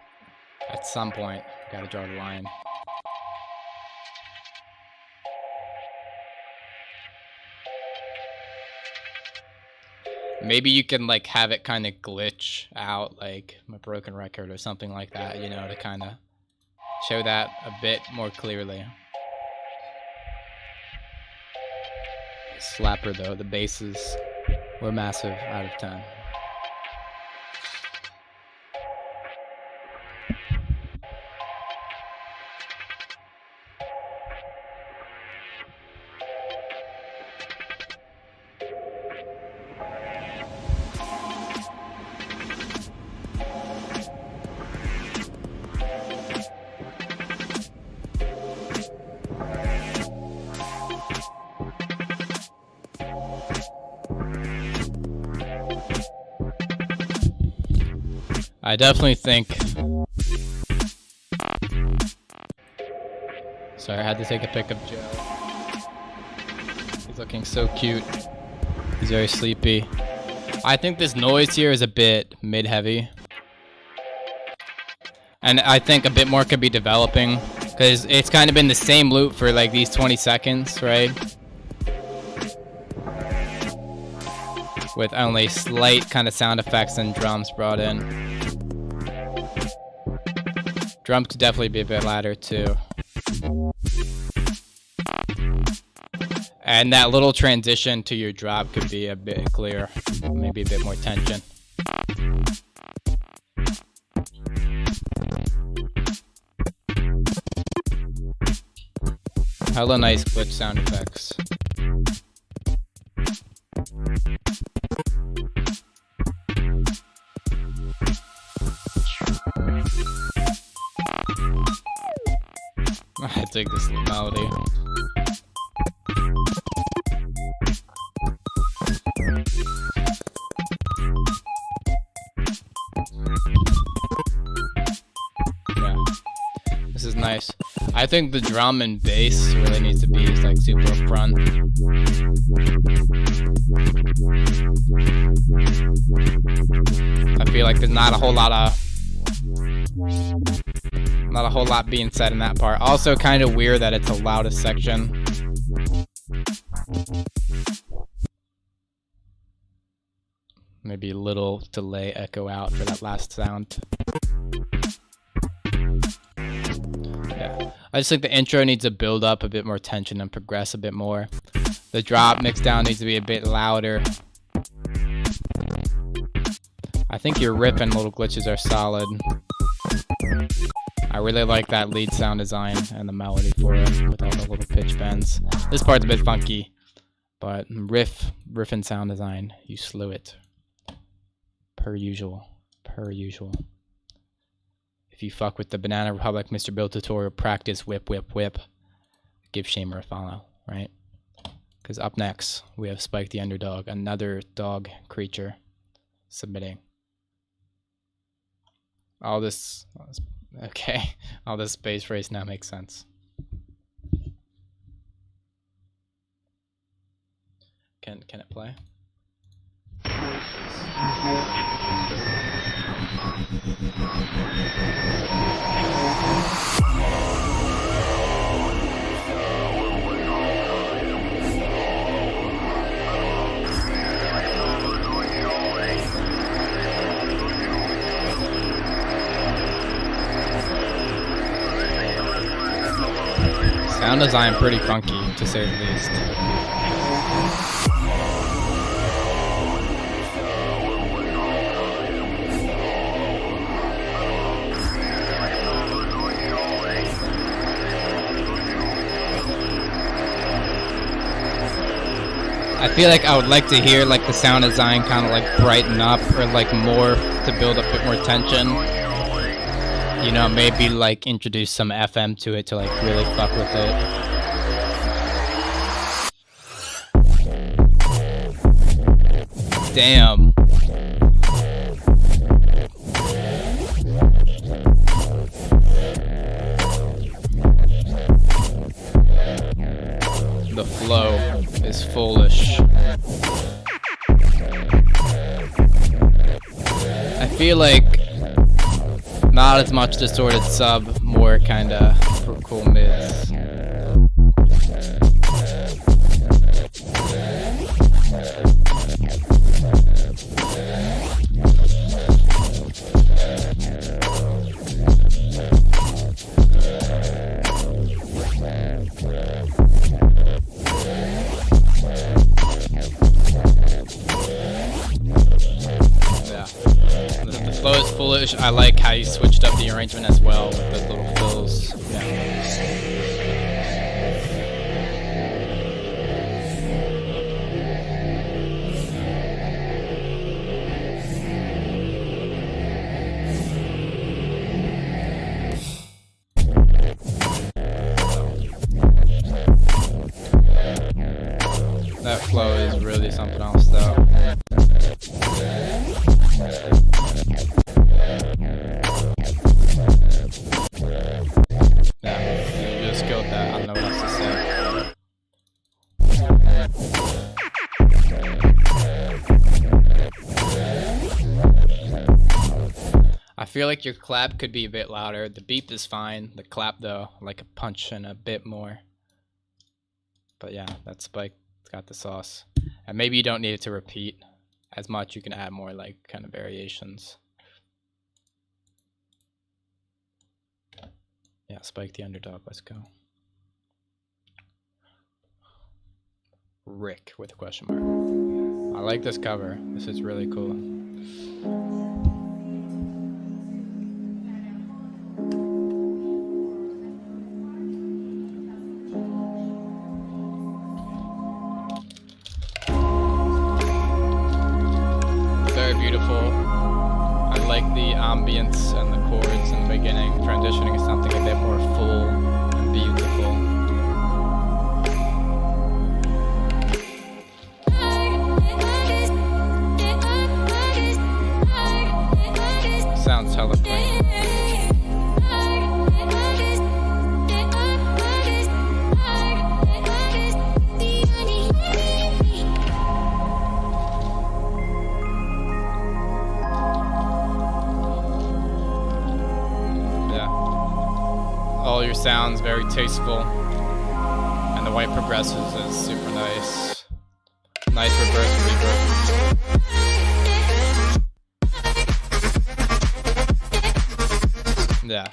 at some point, gotta draw the line. Maybe you can like have it kind of glitch out like a broken record or something like that, you know, to kind of show that a bit more clearly. Slapper though, the basses were massive out of 10. I definitely think Sorry, I had to take a pic of Joe. He's looking so cute. He's very sleepy. I think this noise here is a bit mid-heavy. And I think a bit more could be developing, because it's kind of been the same loop for like these 20 seconds, right? With only slight kind of sound effects and drums brought in. Drums could definitely be a bit louder too. And that little transition to your drop could be a bit clearer. Maybe a bit more tension. Hella nice glitch sound effects. I dig this melody. Yeah, this is nice. I think the drum and bass really needs to be like super upfront. I feel like there's not a whole lot being said in that part. Also kind of weird that it's the loudest section. Maybe a little delay echo out for that last sound. Yeah. I just think the intro needs to build up a bit more tension and progress a bit more. The drop mix down needs to be a bit louder. I think your riff and little glitches are solid. I really like that lead sound design and the melody for it with all the little pitch bends. This part's a bit funky, but riff and sound design, you slew it. Per usual. If you fuck with the Banana Republic Mr. Bill tutorial, practice whip. Give Shamer a follow, right? Because up next, we have Spike the Underdog, another dog creature submitting. All this space race now makes sense. Can it play? Sound design pretty funky, to say the least. I feel like I would like to hear like the sound design kind of like brighten up, or like more to build a bit more tension. You know, maybe like introduce some FM to it to like really fuck with it. Damn. The flow is foolish. I feel like not as much distorted sub, more kinda cool mids. The flow is foolish. I like how you switched up the arrangement as well with the little fills. Yeah. That flow is really something else though. Yeah, feel like your clap could be a bit louder. The beep is fine. The clap though, like a punch and a bit more. But yeah, that spike got the sauce. And maybe you don't need it to repeat as much. You can add more like kind of variations. Yeah, Spike the Underdog, let's go. Rick with a question mark. I like this cover. This is really cool. Very beautiful. I like the ambience and the chords in the beginning, transitioning to something a bit more full and beautiful. Sounds hella clean. All your sounds very tasteful, and the white progressives is super nice. Nice reverse reverb. Yeah,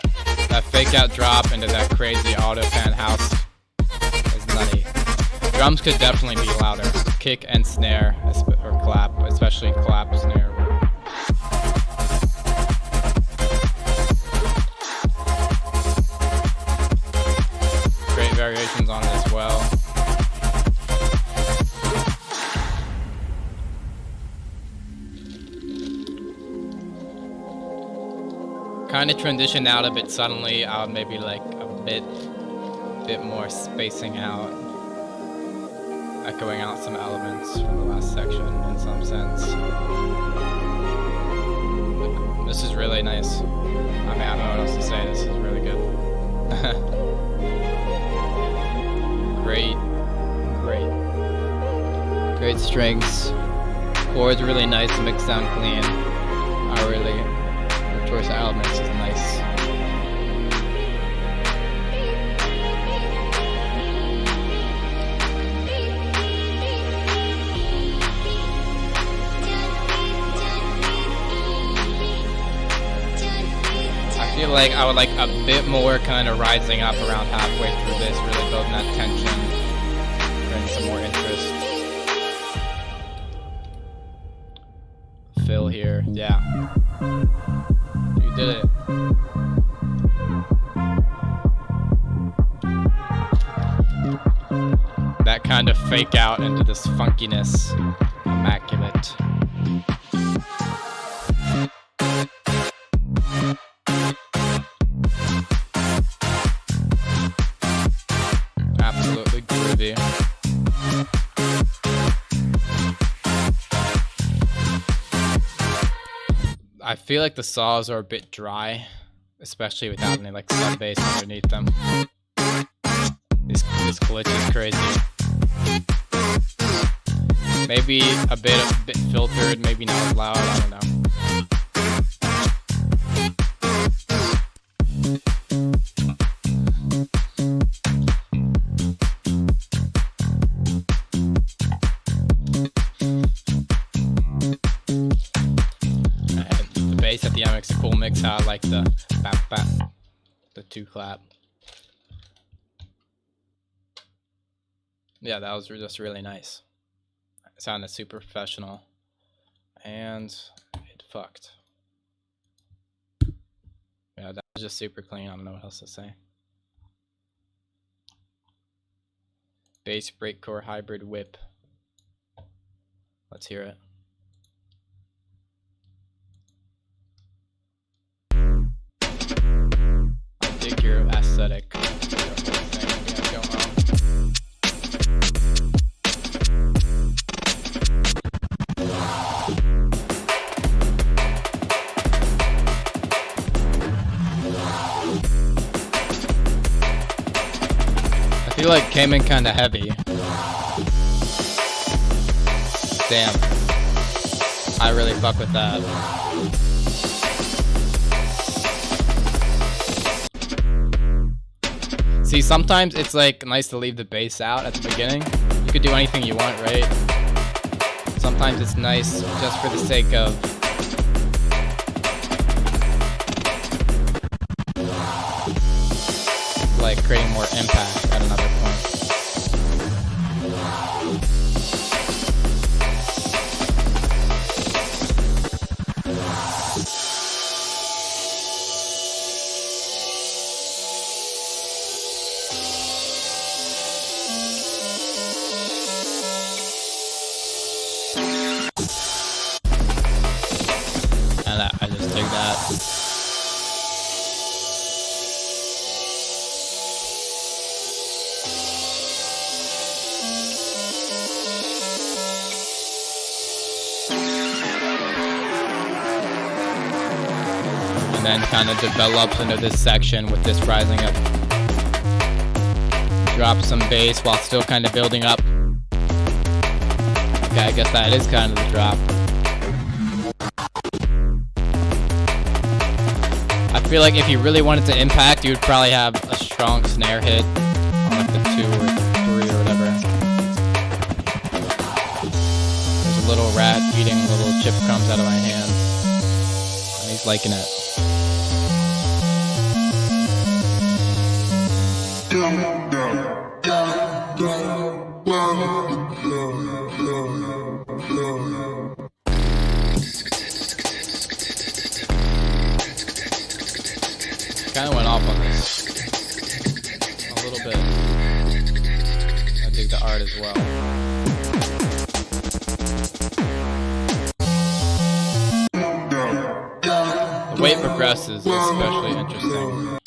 that fake out drop into that crazy auto fan house is nutty. Drums could definitely be louder. Kick and snare, or clap, especially clap snare. Variations on it as well. Kind of transitioned out a bit suddenly. I would maybe like a bit more spacing out, echoing out some elements from the last section in some sense. This is really nice. I mean, I don't know what else to say. This is really good. Great strings. Chords really nice, the mix sound clean. The choice of elements is nice. I feel like I would like a bit more kind of rising up around halfway through this, really building that tension, bring some more interest. Fill here, yeah. You did it. That kind of fake out into this funkiness, immaculate. Absolutely groovy. I feel like the saws are a bit dry, especially without any like sub bass underneath them. This glitch is crazy. Maybe a bit filtered, maybe not as loud, I don't know. At the end makes a cool mix. How I like the bap bap, the two clap. Yeah, that was just really nice. It sounded super professional, and it fucked. Yeah, that was just super clean. I don't know what else to say. Bass breakcore hybrid whip. Let's hear it. Dig your aesthetic. I feel like it came in kind of heavy. Damn. I really fuck with that. See, sometimes it's like nice to leave the bass out at the beginning. You could do anything you want, right? Sometimes it's nice just for the sake of like creating more impact at another point. And I just dig that. And then kind of develops into this section with this rising up. Drop some bass while still kind of building up. Okay, I guess that is kind of the drop. I feel like if you really wanted to impact, you would probably have a strong snare hit on like the 2 or 3 or whatever. There's a little rat eating little chip crumbs out of my hand. And he's liking it. Kind of went off on this a little bit. I dig the art as well. The way it progresses is especially interesting.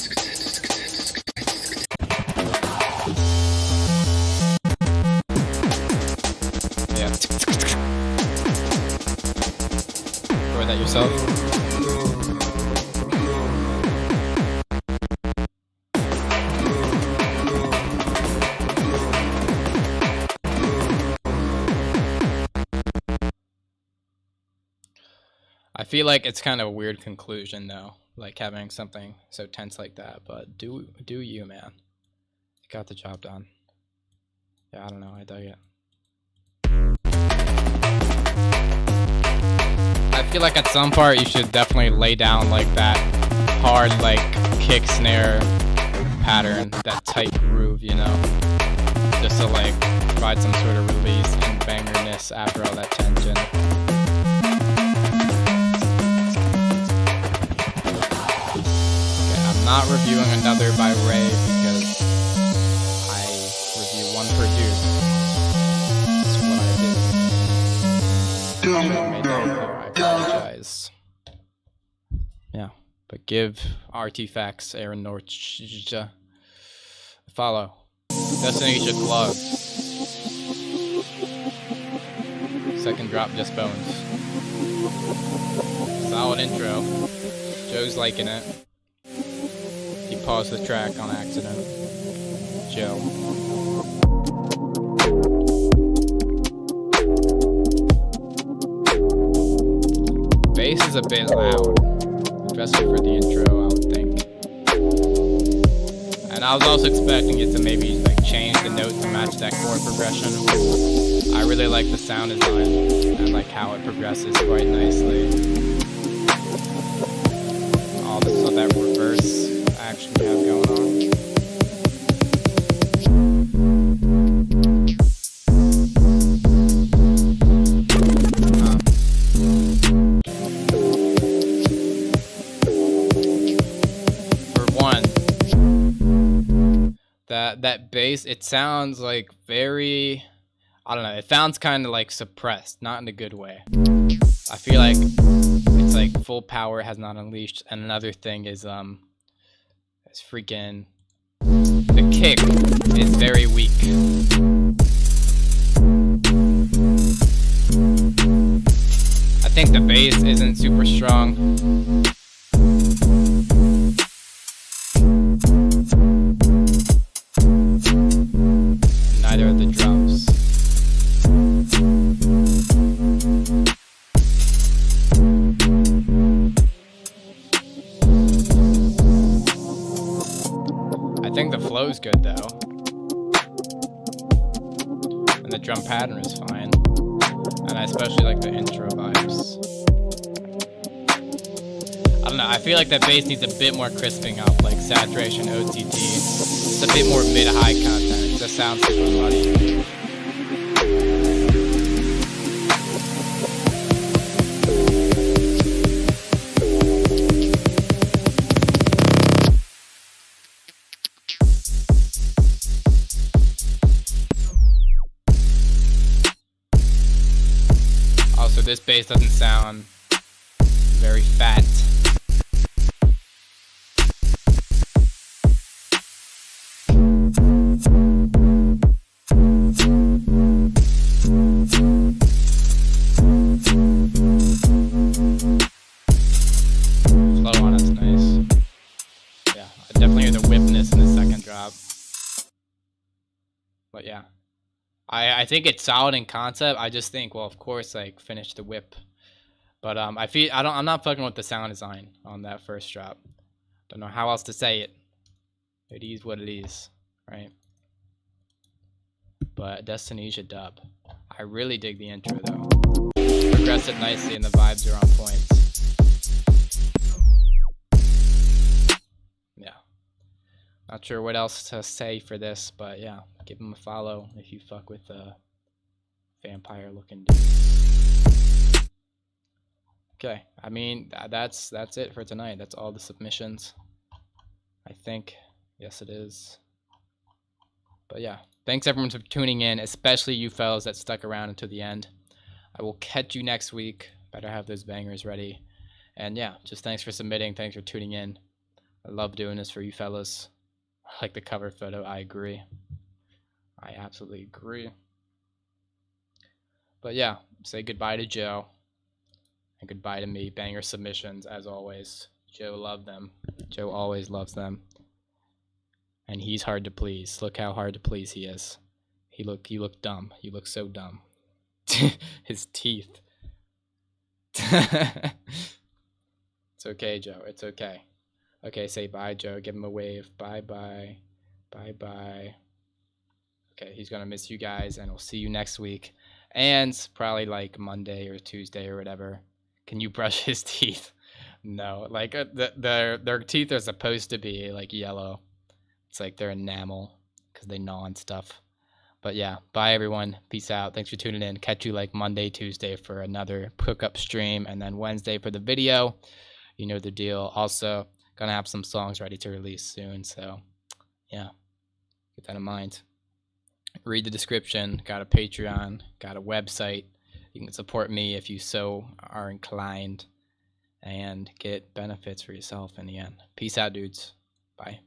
Yeah. Record that yourself. I feel like it's kind of a weird conclusion though, like having something so tense like that, but do you, man. You got the job done. Yeah, I don't know, I dug it. I feel like at some part you should definitely lay down like that hard like kick snare pattern, that tight groove, you know, just to like provide some sort of release and bangerness after all that tension. Not reviewing another by Ray because I review one per dude. That's what I do. Should have made that clear. I apologize. Yeah, but give Artifacts Aaron Norch a follow. Destination Club. Second drop, just bones. Solid intro. Joe's liking it. He paused the track on accident. Joe. Bass is a bit loud, especially for the intro, I would think. And I was also expecting it to maybe like change the note to match that chord progression. I really like the sound design and like how it progresses quite nicely. All this so that reverse action we have going on. For one, that bass, it sounds like very, I don't know, it sounds kind of like suppressed, not in a good way. I feel like it's like full power has not unleashed. And another thing is it's freaking, the kick is very weak. I think the bass isn't super strong. Neither of the drums. I think the flow was good though. And the drum pattern is fine. And I especially like the intro vibes. I don't know, I feel like that bass needs a bit more crisping up, like saturation, OTT. It's a bit more mid-high content. That sounds super funny. Also, this bass doesn't sound very fat. Flow on it's nice. Yeah, I definitely hear the whipness in the second drop. But yeah. I think it's solid in concept. I just think, well, of course, like finish the whip. But I'm not fucking with the sound design on that first drop. Don't know how else to say it. It is what it is, right? But Destiny's a dub. I really dig the intro though. Progress it nicely and the vibes are on point. Yeah. Not sure what else to say for this, but yeah, give him a follow if you fuck with vampire looking dude. Okay, I mean that's it for tonight. That's all the submissions, I think. Yes, it is. But yeah, thanks everyone for tuning in, especially you fellas that stuck around until the end. I will catch you next week. Better have those bangers ready. And yeah, just thanks for submitting. Thanks for tuning in. I love doing this for you fellas. I like the cover photo. I agree. I absolutely agree. But yeah, say goodbye to Joe. And goodbye to me. Banger submissions, as always. Joe loved them. Joe always loves them. And he's hard to please. Look how hard to please he is. You look dumb. You look so dumb. His teeth. It's okay, Joe. It's okay. Okay, say bye, Joe. Give him a wave. Bye-bye. Bye-bye. Okay, he's going to miss you guys, and we'll see you next week. And probably like Monday or Tuesday or whatever. Can you brush his teeth? No. Like, their teeth are supposed to be, like, yellow. It's like they're enamel because they gnaw on stuff. But yeah, bye, everyone. Peace out. Thanks for tuning in. Catch you, like, Monday, Tuesday for another hookup stream, and then Wednesday for the video. You know the deal. Also, gonna have some songs ready to release soon, so yeah, keep that in mind. Read the description. Got a Patreon, got a website. You can support me if you so are inclined and get benefits for yourself in the end. Peace out, dudes. Bye.